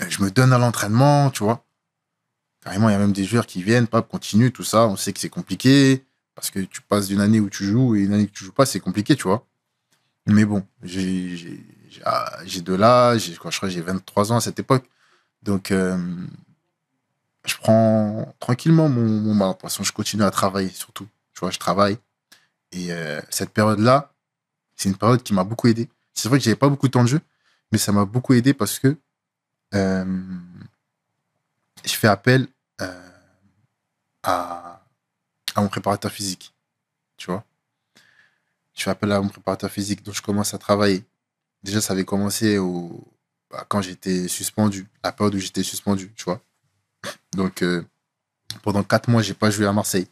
S2: Je me donne à l'entraînement, tu vois. Carrément, il y a même des joueurs qui viennent, pas continue, tout ça. On sait que c'est compliqué parce que tu passes d'une année où tu joues et une année que tu joues pas, c'est compliqué, tu vois. Mais bon, j'ai de l'âge, je crois que j'ai 23 ans à cette époque. Donc, je prends tranquillement mon mal. De toute façon, je continue à travailler, surtout. Tu vois, je travaille. Et cette période-là, c'est une période qui m'a beaucoup aidé. C'est vrai que j'avais pas beaucoup de temps de jeu, mais ça m'a beaucoup aidé parce que je fais appel à mon préparateur physique. Tu vois, je fais appel à mon préparateur physique, donc je commence à travailler. Déjà, ça avait commencé quand j'étais suspendu, la période où j'étais suspendu, tu vois. Donc, pendant 4 mois, j'ai pas joué à Marseille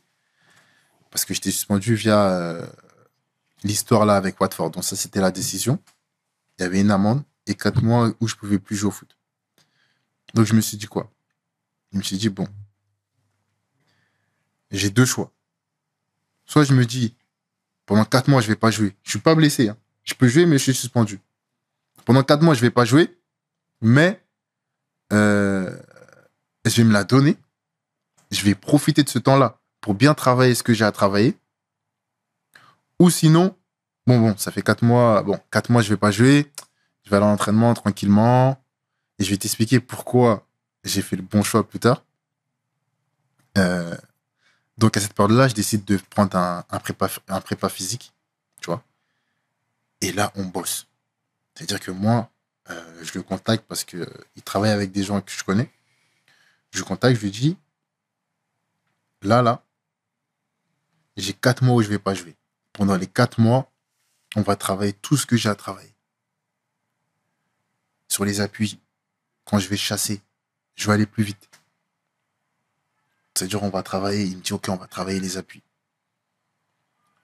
S2: parce que j'étais suspendu via l'histoire là avec Watford. Donc ça, c'était la décision. Il y avait une amende et 4 mois où je pouvais plus jouer au foot. Donc je me suis dit quoi? Je me suis dit, bon, j'ai 2 choix. Soit je me dis, pendant 4 mois, je vais pas jouer. Je suis pas blessé, hein. Je peux jouer, mais je suis suspendu. Pendant 4 mois, je vais pas jouer, mais je vais me la donner. Je vais profiter de ce temps-là pour bien travailler ce que j'ai à travailler. Ou sinon, bon, ça fait 4 mois. Bon, 4 mois, je vais pas jouer. Je vais aller à l'entraînement tranquillement. Et je vais t'expliquer pourquoi j'ai fait le bon choix plus tard. Donc, à cette période-là, je décide de prendre un prépa physique. Tu vois. Et là, on bosse. C'est-à-dire que moi, je le contacte parce qu'il travaille avec des gens que je connais. Je le contacte, je lui dis, là, j'ai 4 mois où je vais pas jouer. Pendant les 4 mois, on va travailler tout ce que j'ai à travailler. Sur les appuis, quand je vais chasser, je vais aller plus vite. C'est-à-dire, on va travailler, il me dit, ok, on va travailler les appuis.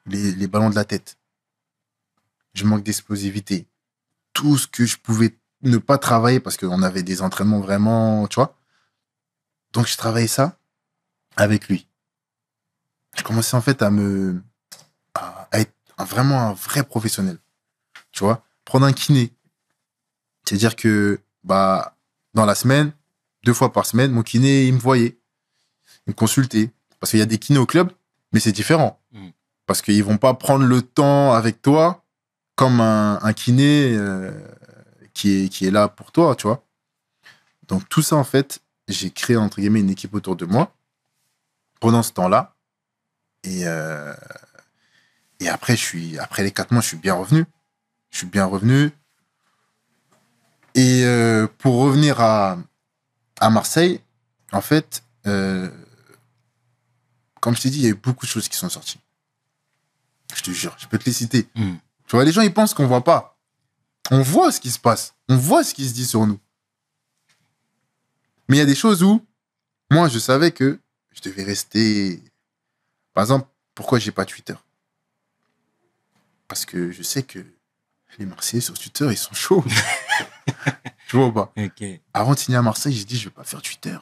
S2: Les ballons de la tête. Je manque d'explosivité. Tout ce que je pouvais ne pas travailler parce qu'on avait des entraînements vraiment, tu vois. Donc, je travaillais ça avec lui. Je commençais en fait à être vraiment un vrai professionnel. Tu vois, prendre un kiné. C'est-à-dire que, dans la semaine, 2 fois par semaine, mon kiné, il me voyait. Il me consultait. Parce qu'il y a des kinés au club, mais c'est différent. Parce qu'ils vont pas prendre le temps avec toi comme un kiné qui est là pour toi, tu vois. Donc, tout ça, en fait, j'ai créé, entre guillemets, une équipe autour de moi pendant ce temps-là. Et après, après les 4 mois, je suis bien revenu. Et pour revenir à Marseille, en fait, comme je t'ai dit, il y a eu beaucoup de choses qui sont sorties. Je te jure, je peux te les citer. Tu vois, les gens, ils pensent qu'on voit pas. On voit ce qui se passe. On voit ce qui se dit sur nous. Mais il y a des choses où, moi, je savais que je devais rester... Par exemple, pourquoi j'ai pas Twitter? Parce que je sais que les Marseillais sur Twitter, ils sont chauds. Tu vois ou pas?
S3: Okay.
S2: Avant de signer à Marseille, j'ai dit, je vais pas faire Twitter.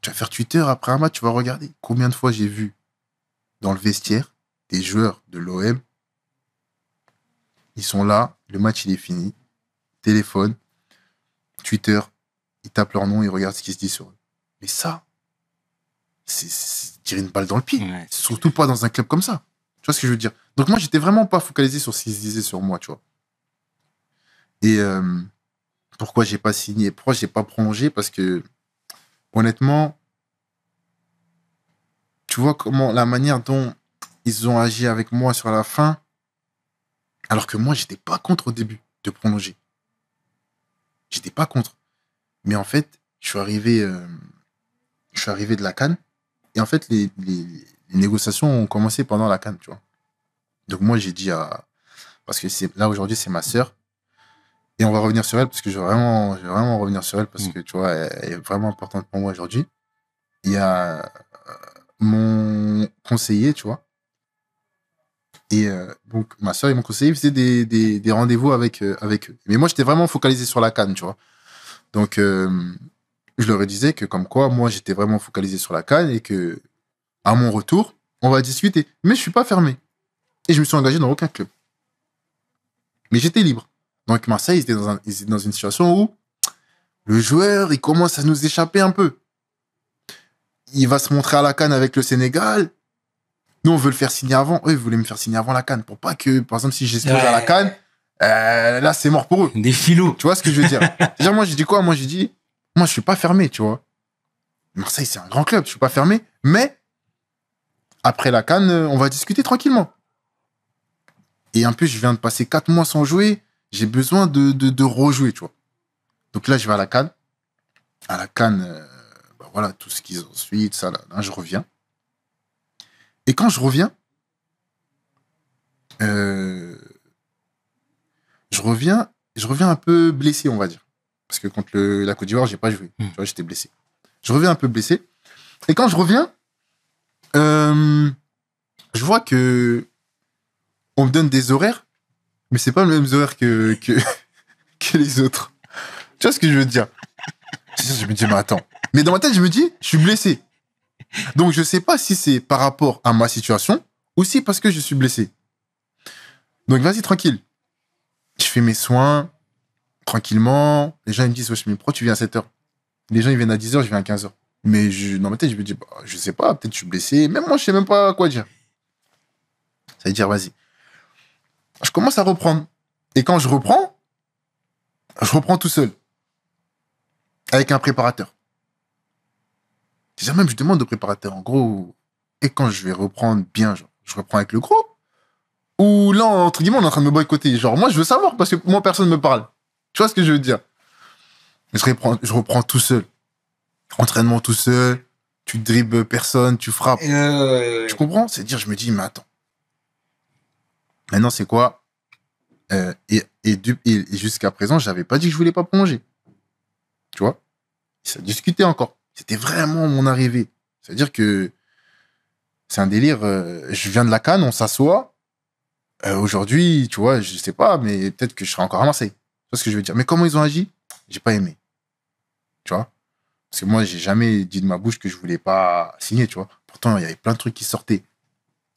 S2: Tu vas faire Twitter après un match, tu vas regarder. Combien de fois j'ai vu dans le vestiaire des joueurs de l'OM, ils sont là, le match il est fini, téléphone, Twitter, ils tapent leur nom, ils regardent ce qui se dit sur eux. Mais ça, c'est tirer une balle dans le pied.
S3: Ouais.
S2: Surtout pas dans un club comme ça. Tu vois ce que je veux dire? Donc moi, j'étais vraiment pas focalisé sur ce qu'ils se disaient sur moi, tu vois. Et pourquoi j'ai pas signé? Pourquoi j'ai pas prolongé? Parce que, honnêtement, tu vois comment la manière dont ils ont agi avec moi sur la fin, alors que moi, j'étais pas contre au début de prolonger. J'étais pas contre. Mais en fait, je suis arrivé de la CAN. Et en fait, les négociations ont commencé pendant la CAN, tu vois. Donc moi, j'ai dit parce que là, aujourd'hui, c'est ma sœur. Et on va revenir sur elle parce que je vais vraiment revenir sur elle parce que, tu vois, elle est vraiment importante pour moi aujourd'hui. Il y a mon conseiller, tu vois. Et donc, ma soeur et mon conseiller faisaient des rendez-vous avec eux. Mais moi, j'étais vraiment focalisé sur la CAN, tu vois. Donc, je leur disais que comme quoi, moi, j'étais vraiment focalisé sur la CAN et que, à mon retour, on va discuter. Mais je suis pas fermé. Et je me suis engagé dans aucun club. Mais j'étais libre. Donc, Marseille, ils étaient dans une situation où le joueur, il commence à nous échapper un peu. Il va se montrer à la CAN avec le Sénégal. Nous, on veut le faire signer avant. Eux, ils voulaient me faire signer avant la CAN. Pour pas que, par exemple, si j'explose à la CAN, là, c'est mort pour eux.
S3: Des filous.
S2: Tu vois ce que je veux dire? C'est-à-dire, moi, j'ai dit quoi? Moi, j'ai dit, moi, je suis pas fermé, tu vois. Marseille, c'est un grand club. Je suis pas fermé. Mais, après la CAN, on va discuter tranquillement. Et en plus, je viens de passer 4 mois sans jouer. J'ai besoin de rejouer, tu vois. Donc là, je vais à la CAN. À la CAN, bah voilà, tout ce qu'ils ont ensuite, ça, là, je reviens. Et quand je reviens, je reviens un peu blessé, on va dire. Parce que contre la Côte d'Ivoire, j'ai pas joué. Tu vois, j'étais blessé. Je reviens un peu blessé. Et quand je reviens, je vois que on me donne des horaires, mais c'est pas les mêmes horaires que les autres. Tu vois ce que je veux dire? Je me dis, mais attends. Mais dans ma tête, je me dis, je suis blessé. Donc, je sais pas si c'est par rapport à ma situation ou si parce que je suis blessé. Donc, vas-y, tranquille. Je fais mes soins, tranquillement. Les gens, ils me disent, wesh, mais pourquoi tu viens à 7h? Les gens, ils viennent à 10h, je viens à 15h. Mais dans ma tête, je me dis, bah, je sais pas, peut-être je suis blessé. Même moi, je sais même pas quoi dire. Ça veut dire, vas-y. Je commence à reprendre. Et quand je reprends tout seul. Avec un préparateur. Déjà même, je demande au préparateur, en gros, et quand je vais reprendre bien, genre, je reprends avec le gros? Ou là, entre guillemets, on est en train de me boycotter. Genre, moi, je veux savoir, parce que moi, personne ne me parle. Tu vois ce que je veux dire? Je reprends tout seul. Entraînement tout seul. Tu dribbles personne, tu frappes. Tu comprends? C'est-à-dire, je me dis, mais attends. Maintenant, c'est quoi? Et jusqu'à présent, j'avais pas dit que je voulais pas prolonger. Tu vois? Ça discutait encore. C'était vraiment mon arrivée. C'est-à-dire que c'est un délire. Je viens de la CAN, on s'assoit. Aujourd'hui, tu vois, je sais pas, mais peut-être que je serai encore à Marseille. Tu vois ce que je veux dire? Mais comment ils ont agi? J'ai pas aimé. Tu vois? Parce que moi, j'ai jamais dit de ma bouche que je voulais pas signer, tu vois. Pourtant, il y avait plein de trucs qui sortaient.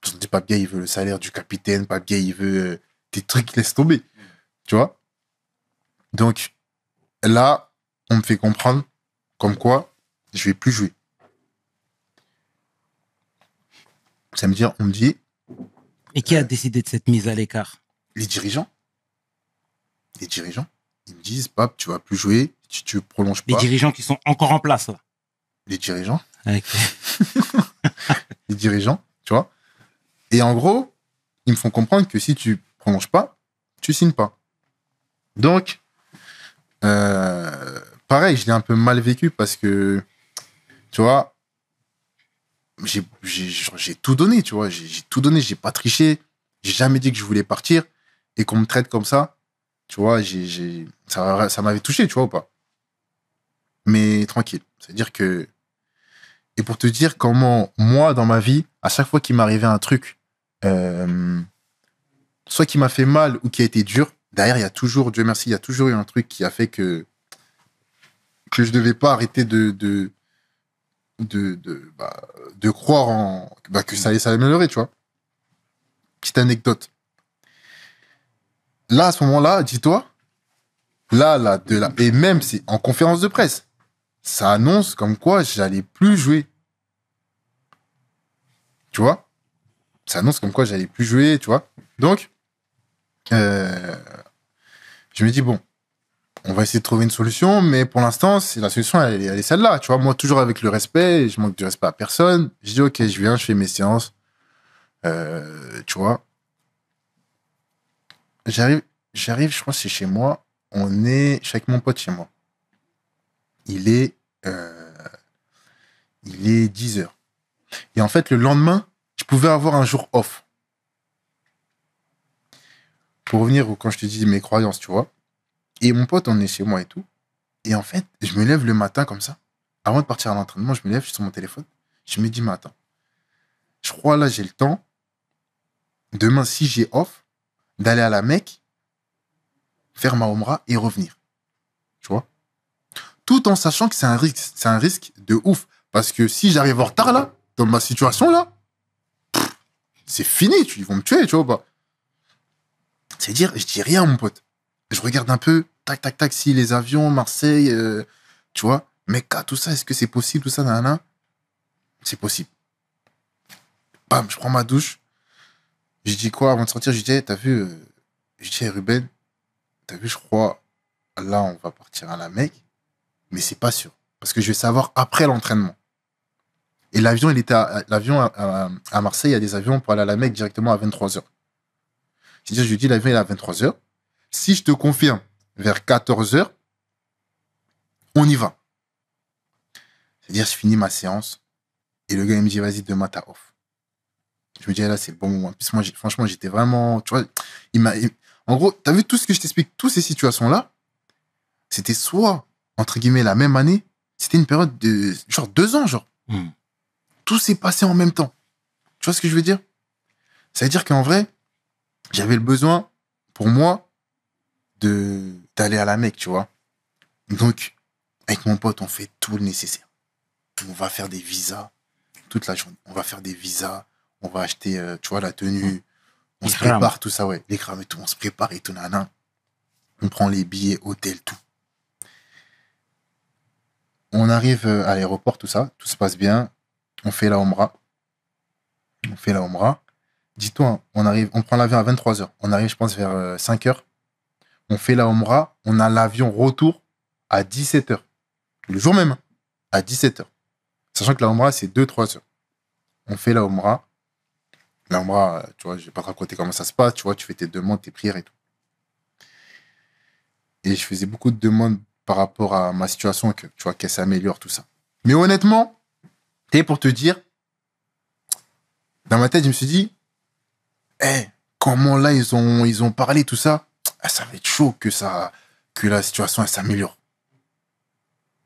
S2: Je me dis, Pape Gay, il veut le salaire du capitaine. Pape Gay, il veut des trucs qui laissent tomber. Tu vois? Donc, là, on me fait comprendre comme quoi je vais plus jouer. Ça veut dire, on me dit...
S3: Et qui a décidé de cette mise à l'écart?
S2: Les dirigeants. Les dirigeants. Ils me disent, Pape, tu vas plus jouer, tu prolonges pas.
S3: Les dirigeants qui sont encore en place, là.
S2: Les dirigeants.
S3: Okay.
S2: Les dirigeants, tu vois. Et en gros, ils me font comprendre que si tu prolonges pas, tu signes pas. Donc, pareil, je l'ai un peu mal vécu parce que, tu vois, j'ai tout donné, tu vois. J'ai tout donné, j'ai pas triché. J'ai jamais dit que je voulais partir. Et qu'on me traite comme ça, tu vois, ça m'avait touché, tu vois, ou pas. Mais tranquille. C'est-à-dire que... Et pour te dire comment, moi, dans ma vie, à chaque fois qu'il m'arrivait un truc, soit qui m'a fait mal ou qui a été dur, derrière, il y a toujours, Dieu merci, il y a toujours eu un truc qui a fait que je devais pas arrêter de croire que ça allait s'améliorer, tu vois. Petite anecdote. Là, à ce moment-là, dis-toi, et même c'est en conférence de presse, ça annonce comme quoi j'allais plus jouer. Tu vois? Ça annonce comme quoi j'allais plus jouer, tu vois? Donc, je me dis, bon, on va essayer de trouver une solution, mais pour l'instant, la solution, elle est celle-là, tu vois? Moi, toujours avec le respect, je manque de respect à personne. Je dis, ok, je viens, je fais mes séances. Tu vois? J'arrive, je crois que c'est chez moi. Je suis avec mon pote chez moi. Il est 10h. Et en fait, le lendemain, je pouvais avoir un jour off. Pour revenir quand je te dis mes croyances, tu vois. Et mon pote, on est chez moi et tout. Et en fait, je me lève le matin comme ça. Avant de partir à l'entraînement, je me lève, je suis sur mon téléphone. Je me dis, mais attends, je crois là, j'ai le temps. Demain, si j'ai off, d'aller à la Mecque, faire ma Omra et revenir. Tu vois? Tout en sachant que c'est un risque de ouf. Parce que si j'arrive en retard là, dans ma situation là, c'est fini, ils vont me tuer, tu vois pas. C'est-à-dire, je dis rien, mon pote. Je regarde un peu, tac, tac, tac, si les avions, Marseille, tu vois, Mecca, tout ça, est-ce que c'est possible, tout ça, nanana? C'est possible. Bam, je prends ma douche. Je dis quoi avant de sortir? Je dis, hey, t'as vu, je dis, hey, Ruben, t'as vu, je crois, là, on va partir à la Mecque, mais c'est pas sûr. Parce que je vais savoir après l'entraînement. Et l'avion, l'avion à Marseille, il y a des avions pour aller à la Mecque directement à 23h. C'est-à-dire, je lui dis, l'avion est à 23h. Si je te confirme vers 14h, on y va. C'est-à-dire, je finis ma séance et le gars, il me dit, vas-y, demain, t'as off. Je me dis, là, c'est le bon moment. En plus, moi, franchement, j'étais vraiment, tu vois, en gros, t'as vu tout ce que je t'explique, toutes ces situations-là, c'était soit, entre guillemets, la même année, c'était une période de, genre, 2 ans, genre. Tout s'est passé en même temps. Tu vois ce que je veux dire? Ça veut dire qu'en vrai, j'avais le besoin, pour moi, d'aller à la Mecque, tu vois. Donc, avec mon pote, on fait tout le nécessaire. On va faire des visas toute la journée. On va faire des visas, on va acheter, tu vois, la tenue. On se prépare, tout ça, ouais. Les grammes et tout, on se prépare et tout, nana. On prend les billets, hôtel, tout. On arrive à l'aéroport, tout ça. Tout se passe bien. On fait la Omra. Dis-toi, on prend l'avion à 23h. On arrive, je pense, vers 5h. On fait la Omra. On a l'avion retour à 17h. Le jour même, à 17h. Sachant que la Omra, c'est 2-3 heures. On fait la Omra. La Omra, tu vois, je vais pas te raconter comment ça se passe. Tu vois, tu fais tes demandes, tes prières et tout. Et je faisais beaucoup de demandes par rapport à ma situation, que, tu vois, qu'elle s'améliore, tout ça. Mais honnêtement, pour te dire, dans ma tête, je me suis dit, comment là, ils ont parlé, tout ça, ça va être chaud que la situation, elle s'améliore.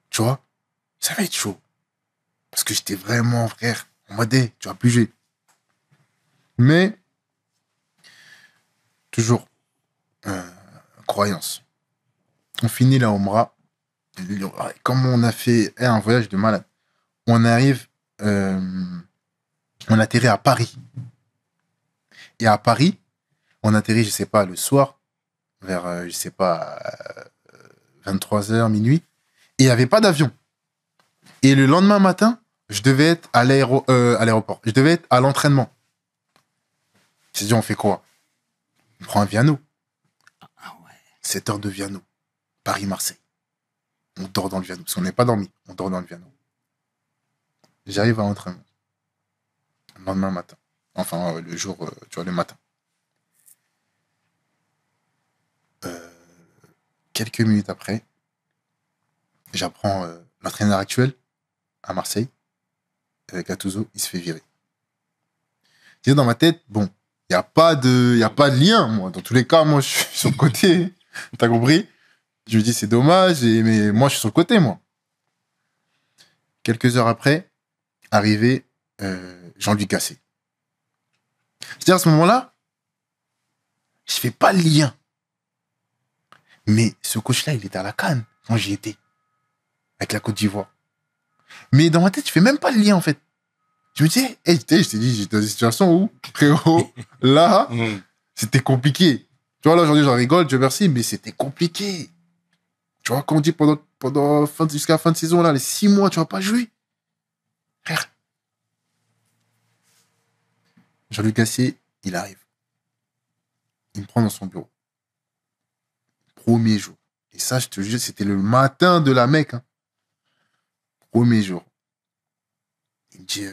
S2: Tu vois, ça va être chaud. Parce que j'étais vraiment, frère, en mode, tu vas plus jouer. Mais, toujours, croyance. On finit la Omra. Comme on a fait un voyage de malade, on arrive, on atterrit à Paris. Et à Paris, on atterrit, je sais pas, le soir, vers, je sais pas, 23h, minuit. Et il n'y avait pas d'avion. Et le lendemain matin, je devais être à l'aéroport. Je devais être à l'entraînement. J'ai dit, on fait quoi? On prend un Viano.
S3: Ah ouais.
S2: 7 heures de Viano. Paris-Marseille. On dort dans le Viano. Parce qu'on n'est pas dormi. On dort dans le Viano. J'arrive à l'entraînement. Le lendemain matin. Enfin, le jour, tu vois, le matin. Quelques minutes après, j'apprends l'entraîneur actuel à Marseille, avec Gattuso, il se fait virer. C'est dans ma tête, bon, il n'y a pas de lien, moi. Dans tous les cas, moi, je suis sur le côté. T'as compris? Je me dis, c'est dommage, mais moi, je suis sur le côté, moi. Quelques heures après, arrivé Jean-Luc Gasset. C'est-à-dire, à ce moment-là, je fais pas le lien. Mais ce coach-là, il était à la CAN quand j'y étais. Avec la Côte d'Ivoire. Mais dans ma tête, je fais même pas le lien, en fait. Je me dis, je t'ai dit, j'étais dans une situation où, frérot, là, c'était compliqué. Tu vois, là, aujourd'hui, j'en rigole, Dieu merci, mais c'était compliqué. Tu vois, quand on dit jusqu'à la fin de saison, là, les 6 mois, tu vas pas jouer. Frère. Jean-Luc Gasset, il arrive. Il me prend dans son bureau. Premier jour. Et ça, je te jure, c'était le matin de la Mecque. Hein. Premier jour. Il me dit,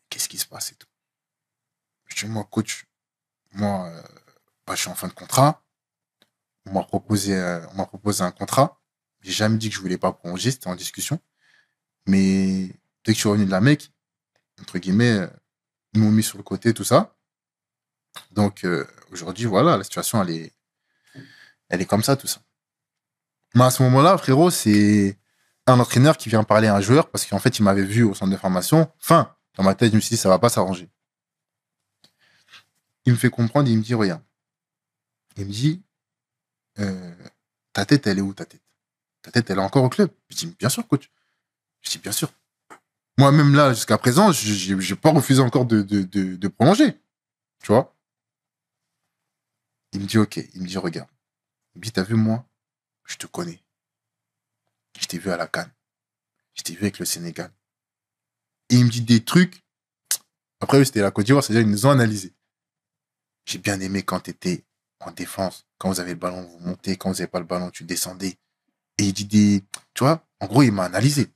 S2: qu'est-ce qui se passe et tout. Je dis, moi, coach, moi, je suis en fin de contrat. On m'a proposé un contrat. J'ai jamais dit que je voulais pas prolonger, c'était en discussion. Mais dès que je suis revenu de la Mecque, entre guillemets, ils m'ont mis sur le côté, tout ça. Donc, aujourd'hui, voilà, la situation, Elle est comme ça, tout ça. Mais à ce moment-là, frérot, c'est un entraîneur qui vient parler à un joueur parce qu'en fait, il m'avait vu au centre de formation. Enfin, dans ma tête, je me suis dit, ça va pas s'arranger. Il me fait comprendre, il me dit, regarde. Il me dit, ta tête, elle est où, ta tête? Ta tête, elle est encore au club? Je dis, bien sûr, coach. Je dis, bien sûr. Moi-même, là, jusqu'à présent, j'ai pas refusé encore de prolonger. Tu vois? Il me dit, ok. Il me dit, regarde. Il me dit, t'as vu, moi, je te connais. Je t'ai vu à la CAN. Je t'ai vu avec le Sénégal. Et il me dit des trucs. Après, c'était la Côte d'Ivoire, c'est-à-dire ils nous ont analysé. J'ai bien aimé quand t'étais en défense. Quand vous avez le ballon, vous montez. Quand vous n'avez pas le ballon, tu descendais. Et il dit des... Tu vois, en gros, il m'a analysé.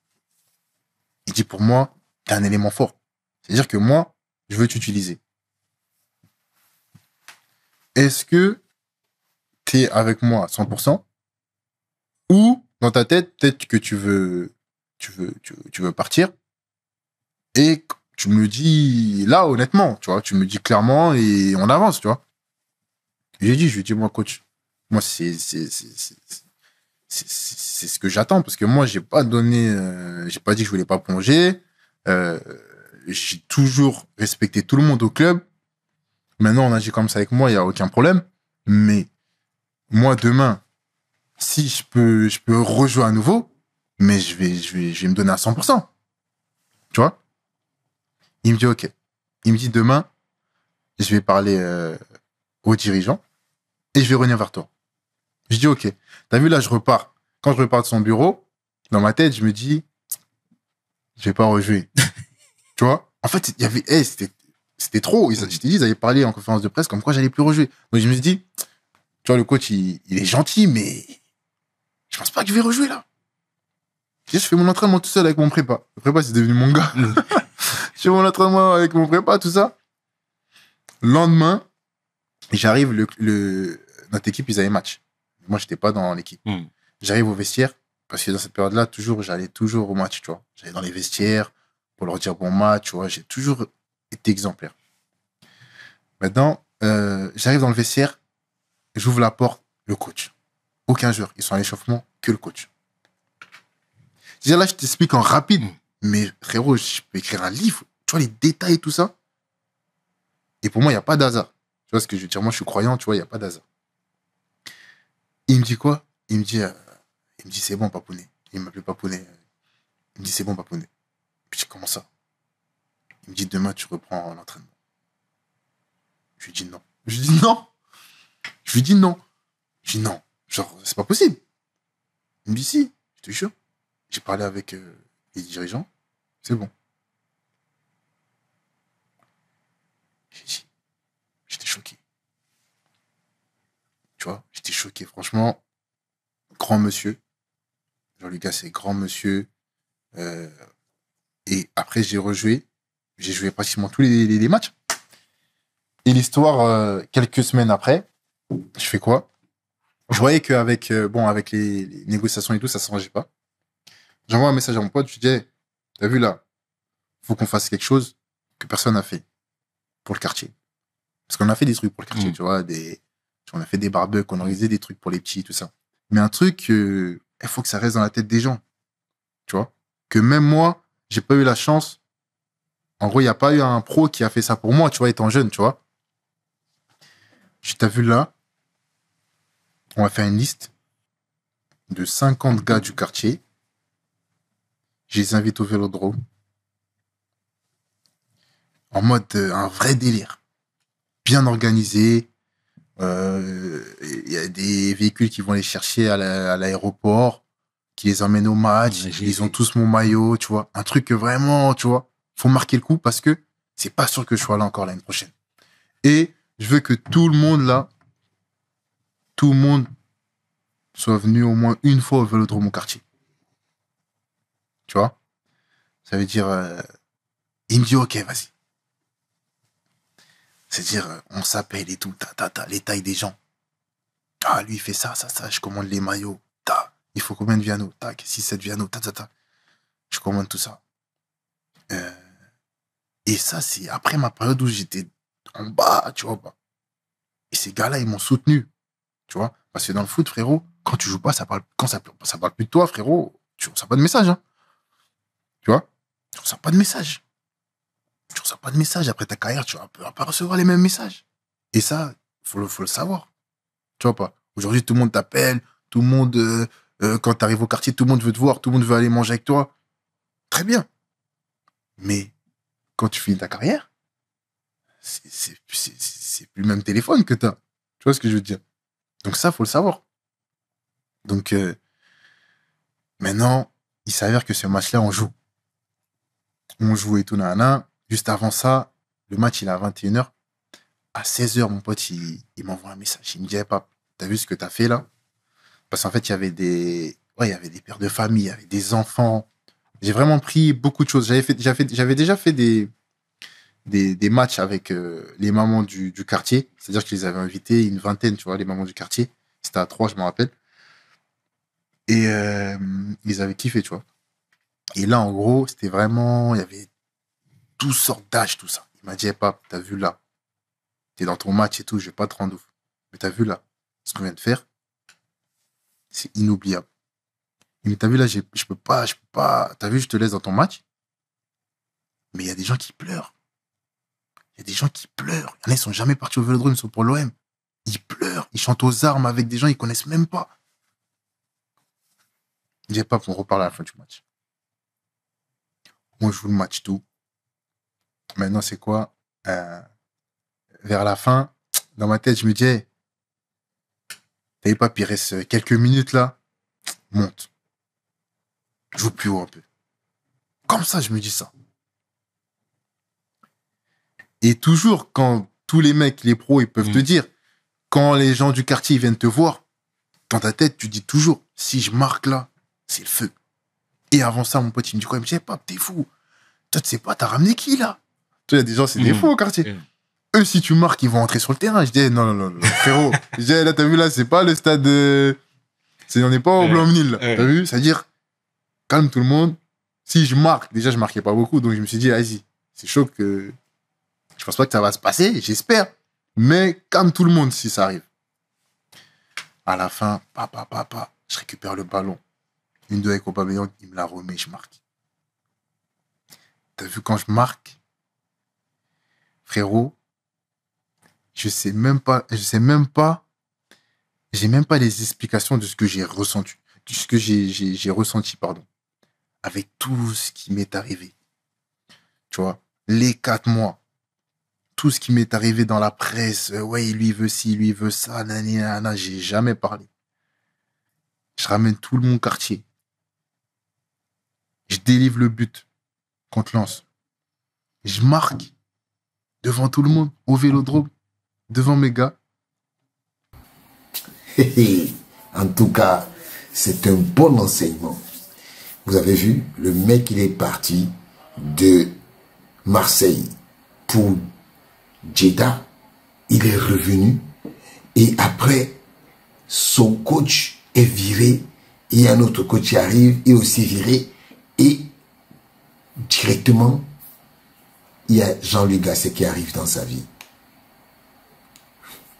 S2: Il dit, pour moi, t'es un élément fort. C'est-à-dire que moi, je veux t'utiliser. Est-ce que t'es avec moi à 100% ou dans ta tête, peut-être que tu veux partir et tu me le dis là, honnêtement, tu vois, tu me le dis clairement et on avance, tu vois. Je lui ai dit, moi, coach, moi, c'est ce que j'attends parce que moi, j'ai pas dit que je voulais pas plonger. J'ai toujours respecté tout le monde au club. Maintenant, on agit comme ça avec moi, il y a aucun problème. Mais moi, demain, si je peux rejouer à nouveau, mais je vais me donner à 100%. Tu vois? Il me dit, OK. Il me dit, demain, je vais parler aux dirigeants et je vais revenir vers toi. Je dis, OK. T'as vu, là, je repars. Quand je repars de son bureau, dans ma tête, je me dis, je vais pas rejouer. Tu vois? En fait, il y avait, c'était trop. Je t'ai dit, ils avaient parlé en conférence de presse comme quoi j'allais plus rejouer. Donc, je me suis dit, tu vois, le coach, il est gentil, mais je pense pas que je vais rejouer, là. Je fais mon entraînement tout seul avec mon prépa. Le prépa, c'est devenu mon gars. Je fais mon entraînement avec mon prépa, tout ça. Le lendemain, j'arrive, notre équipe, ils avaient match. Moi, j'étais pas dans l'équipe. J'arrive au vestiaire, parce que dans cette période-là, j'allais toujours au match, tu vois. J'allais dans les vestiaires pour leur dire bon match, tu vois. J'ai toujours été exemplaire. Maintenant, j'arrive dans le vestiaire, j'ouvre la porte, le coach. Aucun joueur. Ils sont à l'échauffement, que le coach. Déjà là, je t'explique en rapide, mais frérot, je peux écrire un livre. Tu vois, les détails et tout ça. Et pour moi, il n'y a pas d'hasard. Tu vois ce que je veux dire? Moi, je suis croyant, tu vois, il n'y a pas d'hasard. Il me dit quoi? Il me dit, c'est bon, Papounet. Il m'appelait Papounet. Il me dit, c'est bon, Papounet. Puis je dis, comment ça? Il me dit, demain, tu reprends l'entraînement. Je lui dis non. Je lui dis non. Je lui dis non. Je dis non. Genre, c'est pas possible. Il me dit, si, je te jure. J'ai parlé avec les dirigeants. C'est bon. J'ai dit, j'étais choqué. Tu vois, j'étais choqué. Franchement, grand monsieur. Jean-Lucas, c'est grand monsieur. Et après, j'ai rejoué. J'ai joué pratiquement tous les matchs. Et l'histoire, quelques semaines après, je fais quoi? Je voyais qu'avec avec les négociations et tout, ça ne s'arrangeait pas. J'envoie un message à mon pote, je lui dis, hey, t'as vu là, faut qu'on fasse quelque chose que personne n'a fait pour le quartier. Parce qu'on a fait des trucs pour le quartier, tu vois, on a fait des barbecues, on a organisé des trucs pour les petits, tout ça. Mais un truc, il faut que ça reste dans la tête des gens, tu vois. Que même moi, j'ai pas eu la chance. En gros, il n'y a pas eu un pro qui a fait ça pour moi, tu vois, étant jeune, tu vois. Je t'ai vu là, on va faire une liste de 50 gars du quartier. Je les invite au Vélodrome. En mode un vrai délire. Bien organisé. Il y a des véhicules qui vont les chercher à l'aéroport, qui les emmènent au match. Ils ont tous mon maillot, tu vois. Un truc que vraiment, tu vois, faut marquer le coup parce que c'est pas sûr que je sois là encore l'année prochaine. Et je veux que tout le monde là, tout le monde soit venu au moins une fois au Vélodrome au quartier. Tu vois? Ça veut dire, il me dit, ok, vas-y. C'est-à-dire, on s'appelle et tout, les tailles des gens. Ah, lui, il fait ça, je commande les maillots, il faut combien de Viano, 6-7 Viano, Je commande tout ça. Et ça, c'est après ma période où j'étais en bas, tu vois. Et ces gars-là, ils m'ont soutenu, tu vois. Parce que dans le foot, frérot, quand tu joues pas, quand ça parle plus de toi, frérot, tu reçois pas de message, hein. Tu vois? Tu reçois pas de message. Tu reçois pas de message. Après ta carrière, tu vas pas recevoir les mêmes messages. Et ça, faut le savoir. Tu vois pas? Aujourd'hui, tout le monde t'appelle, tout le monde, quand tu arrives au quartier, tout le monde veut te voir, tout le monde veut aller manger avec toi. Très bien. Mais quand tu finis ta carrière, c'est plus le même téléphone que t'as. Tu vois ce que je veux dire? Donc ça, faut le savoir. Donc maintenant, il s'avère que ce match-là, on joue. On joue et tout, nanana. Juste avant ça, le match, il est à 21h. À 16h, mon pote, il m'envoie un message. Il me dit, hey, pap, t'as vu ce que t'as fait là? Parce qu'en fait, il y avait des pères de famille, il y avait des enfants. J'ai vraiment pris beaucoup de choses. J'avais déjà fait des matchs avec les mamans du quartier. C'est-à-dire que je les avais invités, une vingtaine, tu vois, les mamans du quartier. C'était à 3, je me rappelle. Et ils avaient kiffé, tu vois. Et là, en gros, c'était vraiment... Il y avait toutes sortes d'âges, tout ça. Il m'a dit, hey, pap, t'as vu là? T'es dans ton match et tout, je vais pas te rendre ouf. Mais t'as vu là? Ce qu'on vient de faire, c'est inoubliable. Mais t'as vu là, je peux pas... T'as vu, je te laisse dans ton match? Mais il y a des gens qui pleurent. Il y a des gens qui pleurent. Il y en a, ils sont jamais partis au Vélodrome, ils sont pour l'OM. Ils pleurent. Ils chantent aux armes avec des gens qu'ils connaissent même pas. Je dis pas qu'on reparle à la fin du match. On joue le match tout. Maintenant, c'est quoi? Vers la fin, dans ma tête, je me dis, hey, t'avais pas, il reste quelques minutes là. Monte. Joue plus haut un peu. Comme ça, je me dis ça. Et toujours, quand tous les mecs, les pros, ils peuvent te dire, quand les gens du quartier viennent te voir, dans ta tête, tu dis toujours, si je marque là, c'est le feu. Et avant ça, mon pote, il me dit quoi? Il me dit, hey, pap, t'es fou. Toi, tu sais pas, t'as ramené qui là? Tu vois, il y a des gens, c'est des fous au quartier. Eux, si tu marques, ils vont entrer sur le terrain. Je dis, non, frérot. Je dis, là, t'as vu, là, c'est pas le stade on n'est pas au Blanc-Nil, là. T'as vu? C'est-à-dire, calme tout le monde. Si je marque, déjà, je marquais pas beaucoup, donc je me suis dit, vas-y, c'est chaud que... Je pense pas que ça va se passer, j'espère. Mais calme tout le monde si ça arrive. À la fin, je récupère le ballon. Une, deux avec Aubameyang, il me la remet, je marque. T'as vu quand je marque? Frérot, j'ai même pas les explications de ce que j'ai ressenti. De ce que j'ai ressenti, pardon. Avec tout ce qui m'est arrivé. Tu vois, les 4 mois. Tout ce qui m'est arrivé dans la presse. Ouais, lui il veut ci, lui il veut ça, nanana, j'ai jamais parlé. Je ramène tout mon quartier. Je délivre le but contre Lens. Je marque devant tout le monde, au Vélodrome, devant mes gars.
S1: En tout cas, c'est un bon enseignement. Vous avez vu, le mec, il est parti de Marseille pour Jeddah. Il est revenu et après, son coach est viré et un autre coach qui arrive, il est aussi viré et directement, il y a Jean-Louis Gasset qui arrive dans sa vie.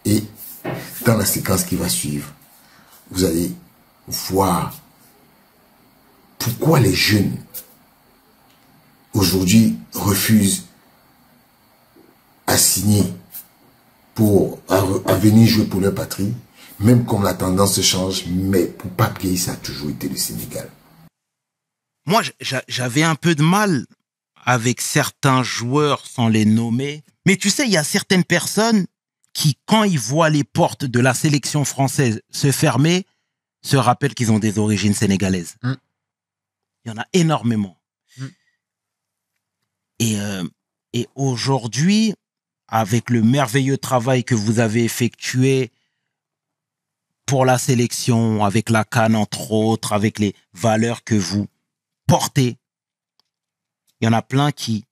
S1: Et dans la séquence qui va suivre, vous allez voir pourquoi les jeunes aujourd'hui refusent à signer à venir jouer pour leur patrie, même comme la tendance change, mais pour papier, ça a toujours été le Sénégal.
S3: Moi, j'avais un peu de mal avec certains joueurs, sans les nommer. Mais tu sais, il y a certaines personnes qui, quand ils voient les portes de la sélection française se fermer, se rappellent qu'ils ont des origines sénégalaises. Il y en a énormément. Et aujourd'hui, avec le merveilleux travail que vous avez effectué pour la sélection, avec la CAN entre autres, avec les valeurs que vous portez, il y en a plein qui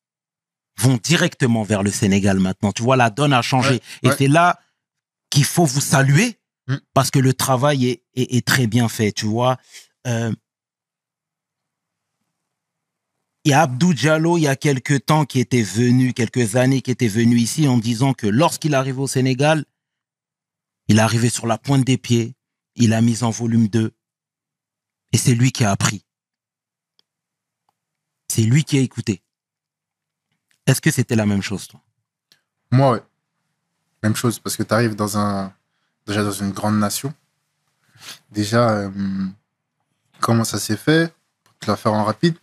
S3: vont directement vers le Sénégal maintenant. Tu vois, la donne a changé. Et c'est là qu'il faut vous saluer parce que le travail est très bien fait, tu vois. Il y a Abdou Diallo, il y a quelques temps, quelques années, qui était venu ici en disant que lorsqu'il arrive au Sénégal, il est arrivé sur la pointe des pieds. il a mis en volume 2. Et c'est lui qui a appris. C'est lui qui a écouté. Est-ce que c'était la même chose, toi?
S2: Moi, ouais. Même chose, parce que tu arrives déjà dans une grande nation. Déjà, comment ça s'est fait? Pour te la faire en rapide,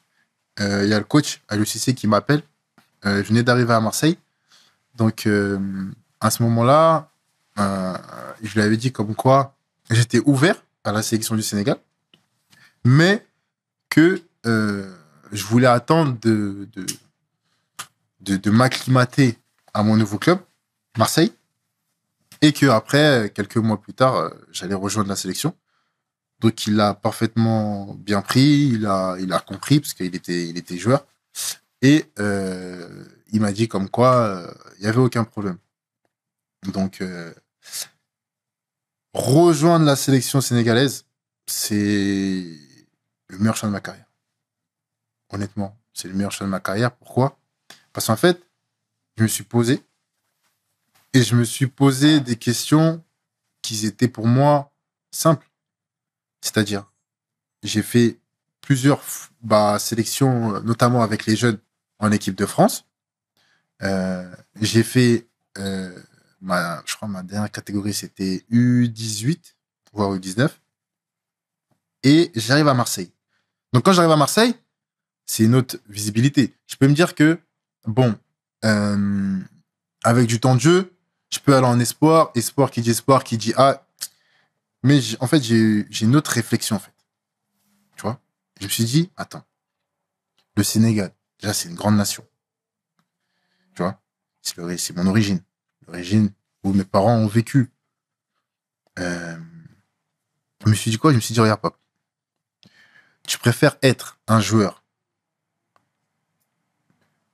S2: il y a le coach à l'UCC qui m'appelle. Je venais d'arriver à Marseille. Donc, à ce moment-là, je lui avais dit comme quoi j'étais ouvert à la sélection du Sénégal, mais que je voulais attendre de m'acclimater à mon nouveau club, Marseille, et que après, quelques mois plus tard, j'allais rejoindre la sélection. Donc, il l'a parfaitement bien pris, il a compris, parce qu'il était joueur, et il m'a dit comme quoi il n'y avait aucun problème. Donc, rejoindre la sélection sénégalaise, c'est le meilleur choix de ma carrière. Honnêtement, c'est le meilleur choix de ma carrière. Pourquoi? Parce qu'en fait, je me suis posé des questions qui étaient pour moi simples. C'est-à-dire, j'ai fait plusieurs sélections, notamment avec les jeunes en équipe de France. J'ai fait, je crois, ma dernière catégorie, c'était U18, voire U19. Et j'arrive à Marseille. Donc, quand j'arrive à Marseille, c'est une autre visibilité. Je peux me dire que, bon, avec du temps de jeu, je peux aller en espoir qui dit A. Mais en fait, j'ai une autre réflexion, en fait. Tu vois? Je me suis dit, attends, le Sénégal, déjà, c'est une grande nation. Tu vois? C'est mon origine. L'origine où mes parents ont vécu. Je me suis dit quoi? Je me suis dit, regarde, papa, tu préfères être un joueur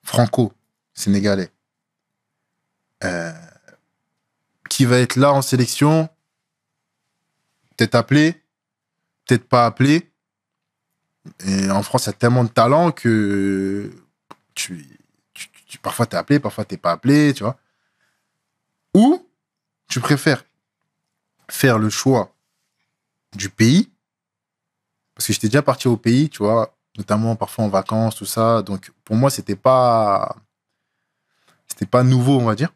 S2: franco-sénégalais qui va être là en sélection, peut-être appelé, peut-être pas appelé. Et en France, il y a tellement de talent que parfois t'es appelé, parfois t'es pas appelé, tu vois. Ou tu préfères faire le choix du pays, parce que j'étais déjà parti au pays, tu vois, notamment parfois en vacances, tout ça. Donc pour moi, c'était pas nouveau, on va dire.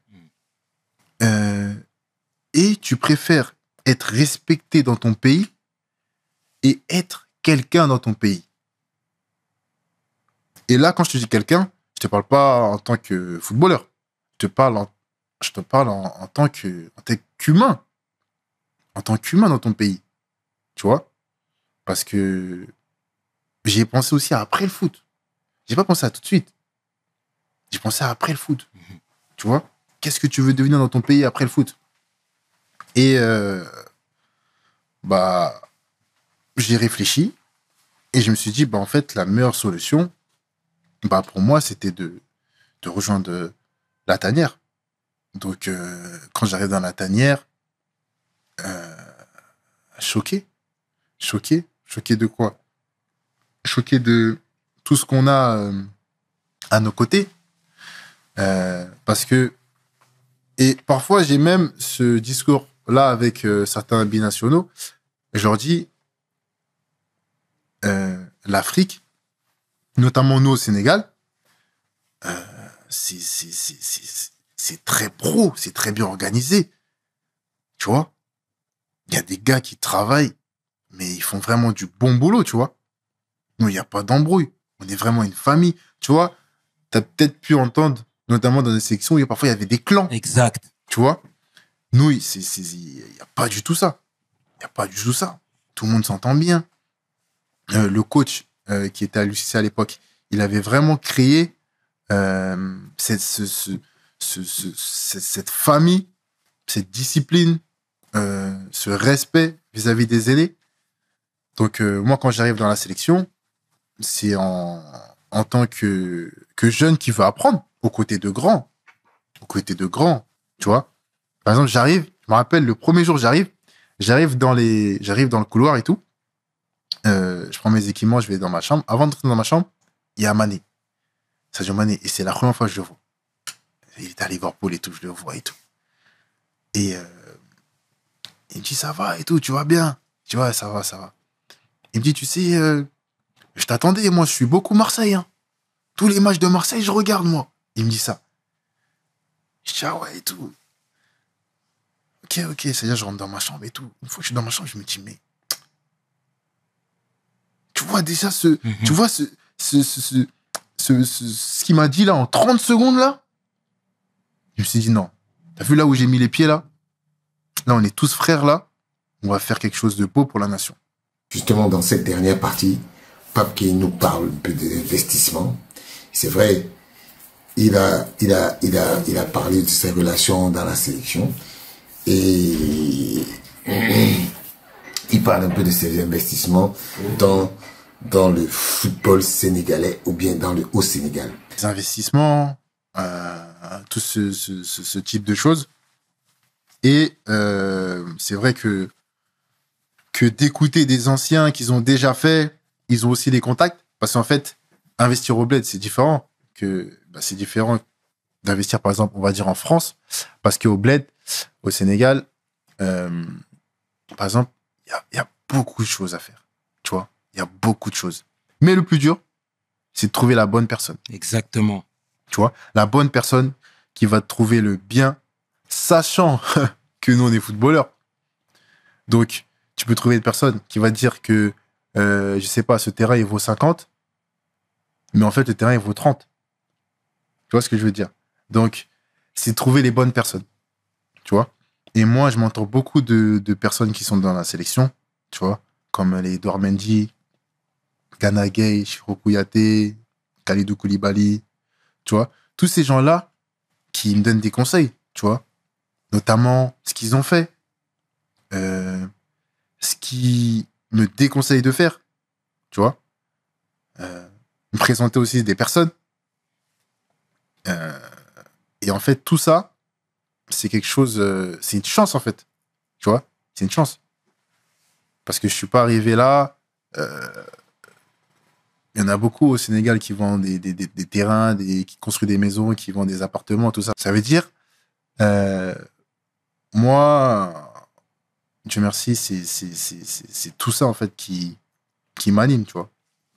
S2: Et tu préfères être respecté dans ton pays et être quelqu'un dans ton pays. Et là, quand je te dis quelqu'un, je te parle pas en tant que footballeur. Je te parle en tant qu'humain. En tant qu'humain dans ton pays. Tu vois? Parce que j'y ai pensé aussi après le foot. J'ai pas pensé à tout de suite. J'ai pensé à après le foot. Tu vois? Qu'est-ce que tu veux devenir dans ton pays après le foot? Et j'ai réfléchi et je me suis dit, en fait, la meilleure solution, pour moi, c'était de rejoindre la tanière. Donc, quand j'arrive dans la tanière, choqué de quoi? Choqué de tout ce qu'on a à nos côtés. Parce que, et parfois, j'ai même ce discours-là avec certains binationaux. Je leur dis, l'Afrique, notamment nous au Sénégal, c'est très pro, c'est très bien organisé. Tu vois? Il y a des gars qui travaillent, mais ils font vraiment du bon boulot, tu vois? Nous, il n'y a pas d'embrouille. On est vraiment une famille. Tu vois? Tu as peut-être pu entendre, notamment dans des sections où parfois il y avait des clans.
S3: Exact.
S2: Tu vois? Nous, il n'y a pas du tout ça. Il n'y a pas du tout ça. Tout le monde s'entend bien. Le coach qui était à l'UCC à l'époque, il avait vraiment créé cette famille, cette discipline, ce respect vis-à-vis des aînés. Donc, moi, quand j'arrive dans la sélection, c'est en tant que jeune qui veut apprendre aux côtés de grands. Tu vois? Par exemple, je me rappelle, le premier jour, j'arrive dans le couloir et tout. Je prends mes équipements, je vais dans ma chambre. Avant d'entrer dans ma chambre, il y a Mané. Sadio Mané. Et c'est la première fois que je le vois. Il est à Liverpool et tout, je le vois et tout. Et il me dit, ça va et tout, tu vas bien. Je dis, ouais, ça va, ça va. Il me dit, tu sais, je t'attendais, moi, je suis beaucoup Marseille, hein. Tous les matchs de Marseille, je regarde, moi. Il me dit ça. Je dis, ah ouais, et tout. Ok, c'est-à-dire, je rentre dans ma chambre et tout. Une fois que je suis dans ma chambre, je me dis, mais. Tu vois déjà tu vois ce qu'il m'a dit là en 30 secondes là? Je me suis dit, non. T'as vu là où j'ai mis les pieds là? Là, on est tous frères là. On va faire quelque chose de beau pour la nation.
S1: Justement, dans cette dernière partie, Pape Gueye nous parle un peu d'investissement. C'est vrai, il a parlé de ses relations dans la sélection et il parle un peu de ses investissements dans le football sénégalais ou bien dans le haut Sénégal.
S2: Les investissements, tout ce type de choses. Et c'est vrai que d'écouter des anciens qu'ils ont déjà fait, ils ont aussi des contacts. Parce qu'en fait, investir au bled, c'est différent c'est différent d'investir, par exemple, on va dire en France. Parce qu'au bled, au Sénégal, par exemple, il y a beaucoup de choses à faire. Tu vois, il y a beaucoup de choses. Mais le plus dur, c'est de trouver la bonne personne.
S3: Exactement.
S2: Tu vois, la bonne personne qui va te trouver le bien, sachant que nous, on est footballeurs. Donc, tu peux trouver une personne qui va te dire que, je sais pas, ce terrain, il vaut 50, mais en fait, le terrain, il vaut 30. Tu vois ce que je veux dire? Donc, c'est trouver les bonnes personnes. Tu vois? Et moi, je m'entends beaucoup de personnes qui sont dans la sélection, tu vois, comme les Edouard Mendy, Gana Gueye, Cheikhou Kouyaté, Kalidou Koulibaly, tu vois? Tous ces gens-là qui me donnent des conseils, tu vois? Notamment ce qu'ils ont fait, ce qu'ils me déconseillent de faire, tu vois? Me présenter aussi des personnes. Et en fait, tout ça, c'est quelque chose, c'est une chance en fait, tu vois? C'est une chance. Parce que je suis pas arrivé là. Il y en a beaucoup au Sénégal qui vendent des terrains, qui construisent des maisons, qui vendent des appartements, tout ça. Ça veut dire, moi, Dieu merci, c'est tout ça en fait qui m'anime, tu vois.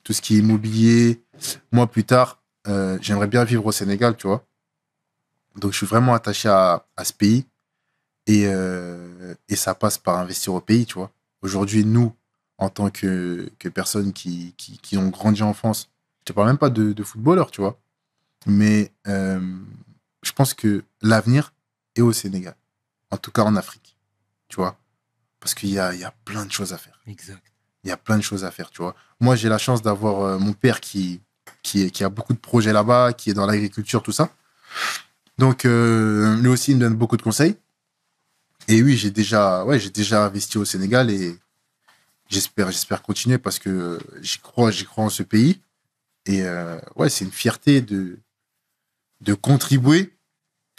S2: Tout ce qui est immobilier. Moi, plus tard, j'aimerais bien vivre au Sénégal, tu vois. Donc, je suis vraiment attaché à ce pays et ça passe par investir au pays, tu vois. Aujourd'hui, nous, en tant que personnes qui ont grandi en France, je te parle même pas de footballeurs, tu vois. Mais je pense que l'avenir est au Sénégal. En tout cas, en Afrique, tu vois. Parce qu'il y a plein de choses à faire.
S3: Exact.
S2: Il y a plein de choses à faire, tu vois. Moi, j'ai la chance d'avoir mon père qui a beaucoup de projets là-bas, qui est dans l'agriculture, tout ça. Donc, lui aussi, il me donne beaucoup de conseils. Et oui, j'ai déjà investi au Sénégal et j'espère continuer parce que j'y crois en ce pays. Et ouais, c'est une fierté de contribuer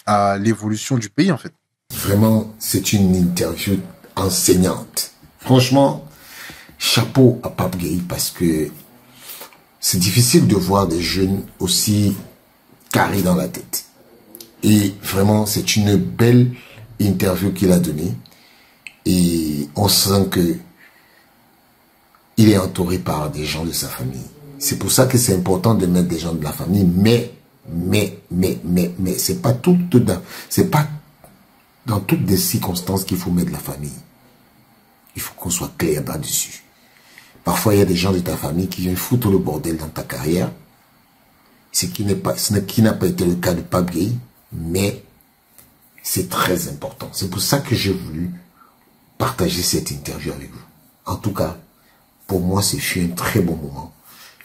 S2: à l'évolution du pays, en fait.
S1: Vraiment, c'est une interview enseignante. Franchement, chapeau à Pape Gueye parce que c'est difficile de voir des jeunes aussi carrés dans la tête. Et vraiment, c'est une belle interview qu'il a donnée. Et on sent que il est entouré par des gens de sa famille. C'est pour ça que c'est important de mettre des gens de la famille. Mais, c'est pas tout dedans. C'est pas dans toutes les circonstances qu'il faut mettre la famille. Il faut qu'on soit clair là-dessus. Parfois, il y a des gens de ta famille qui viennent foutre le bordel dans ta carrière. Ce qui n'a pas été le cas de Pape Gueye, mais c'est très important. C'est pour ça que j'ai voulu partager cette interview avec vous. En tout cas, pour moi, ce fut un très bon moment.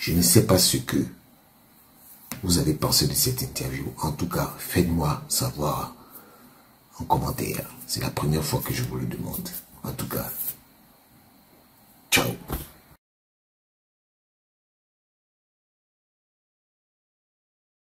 S1: Je ne sais pas ce que vous avez pensé de cette interview. En tout cas, faites-moi savoir en commentaire. C'est la première fois que je vous le demande. En tout cas,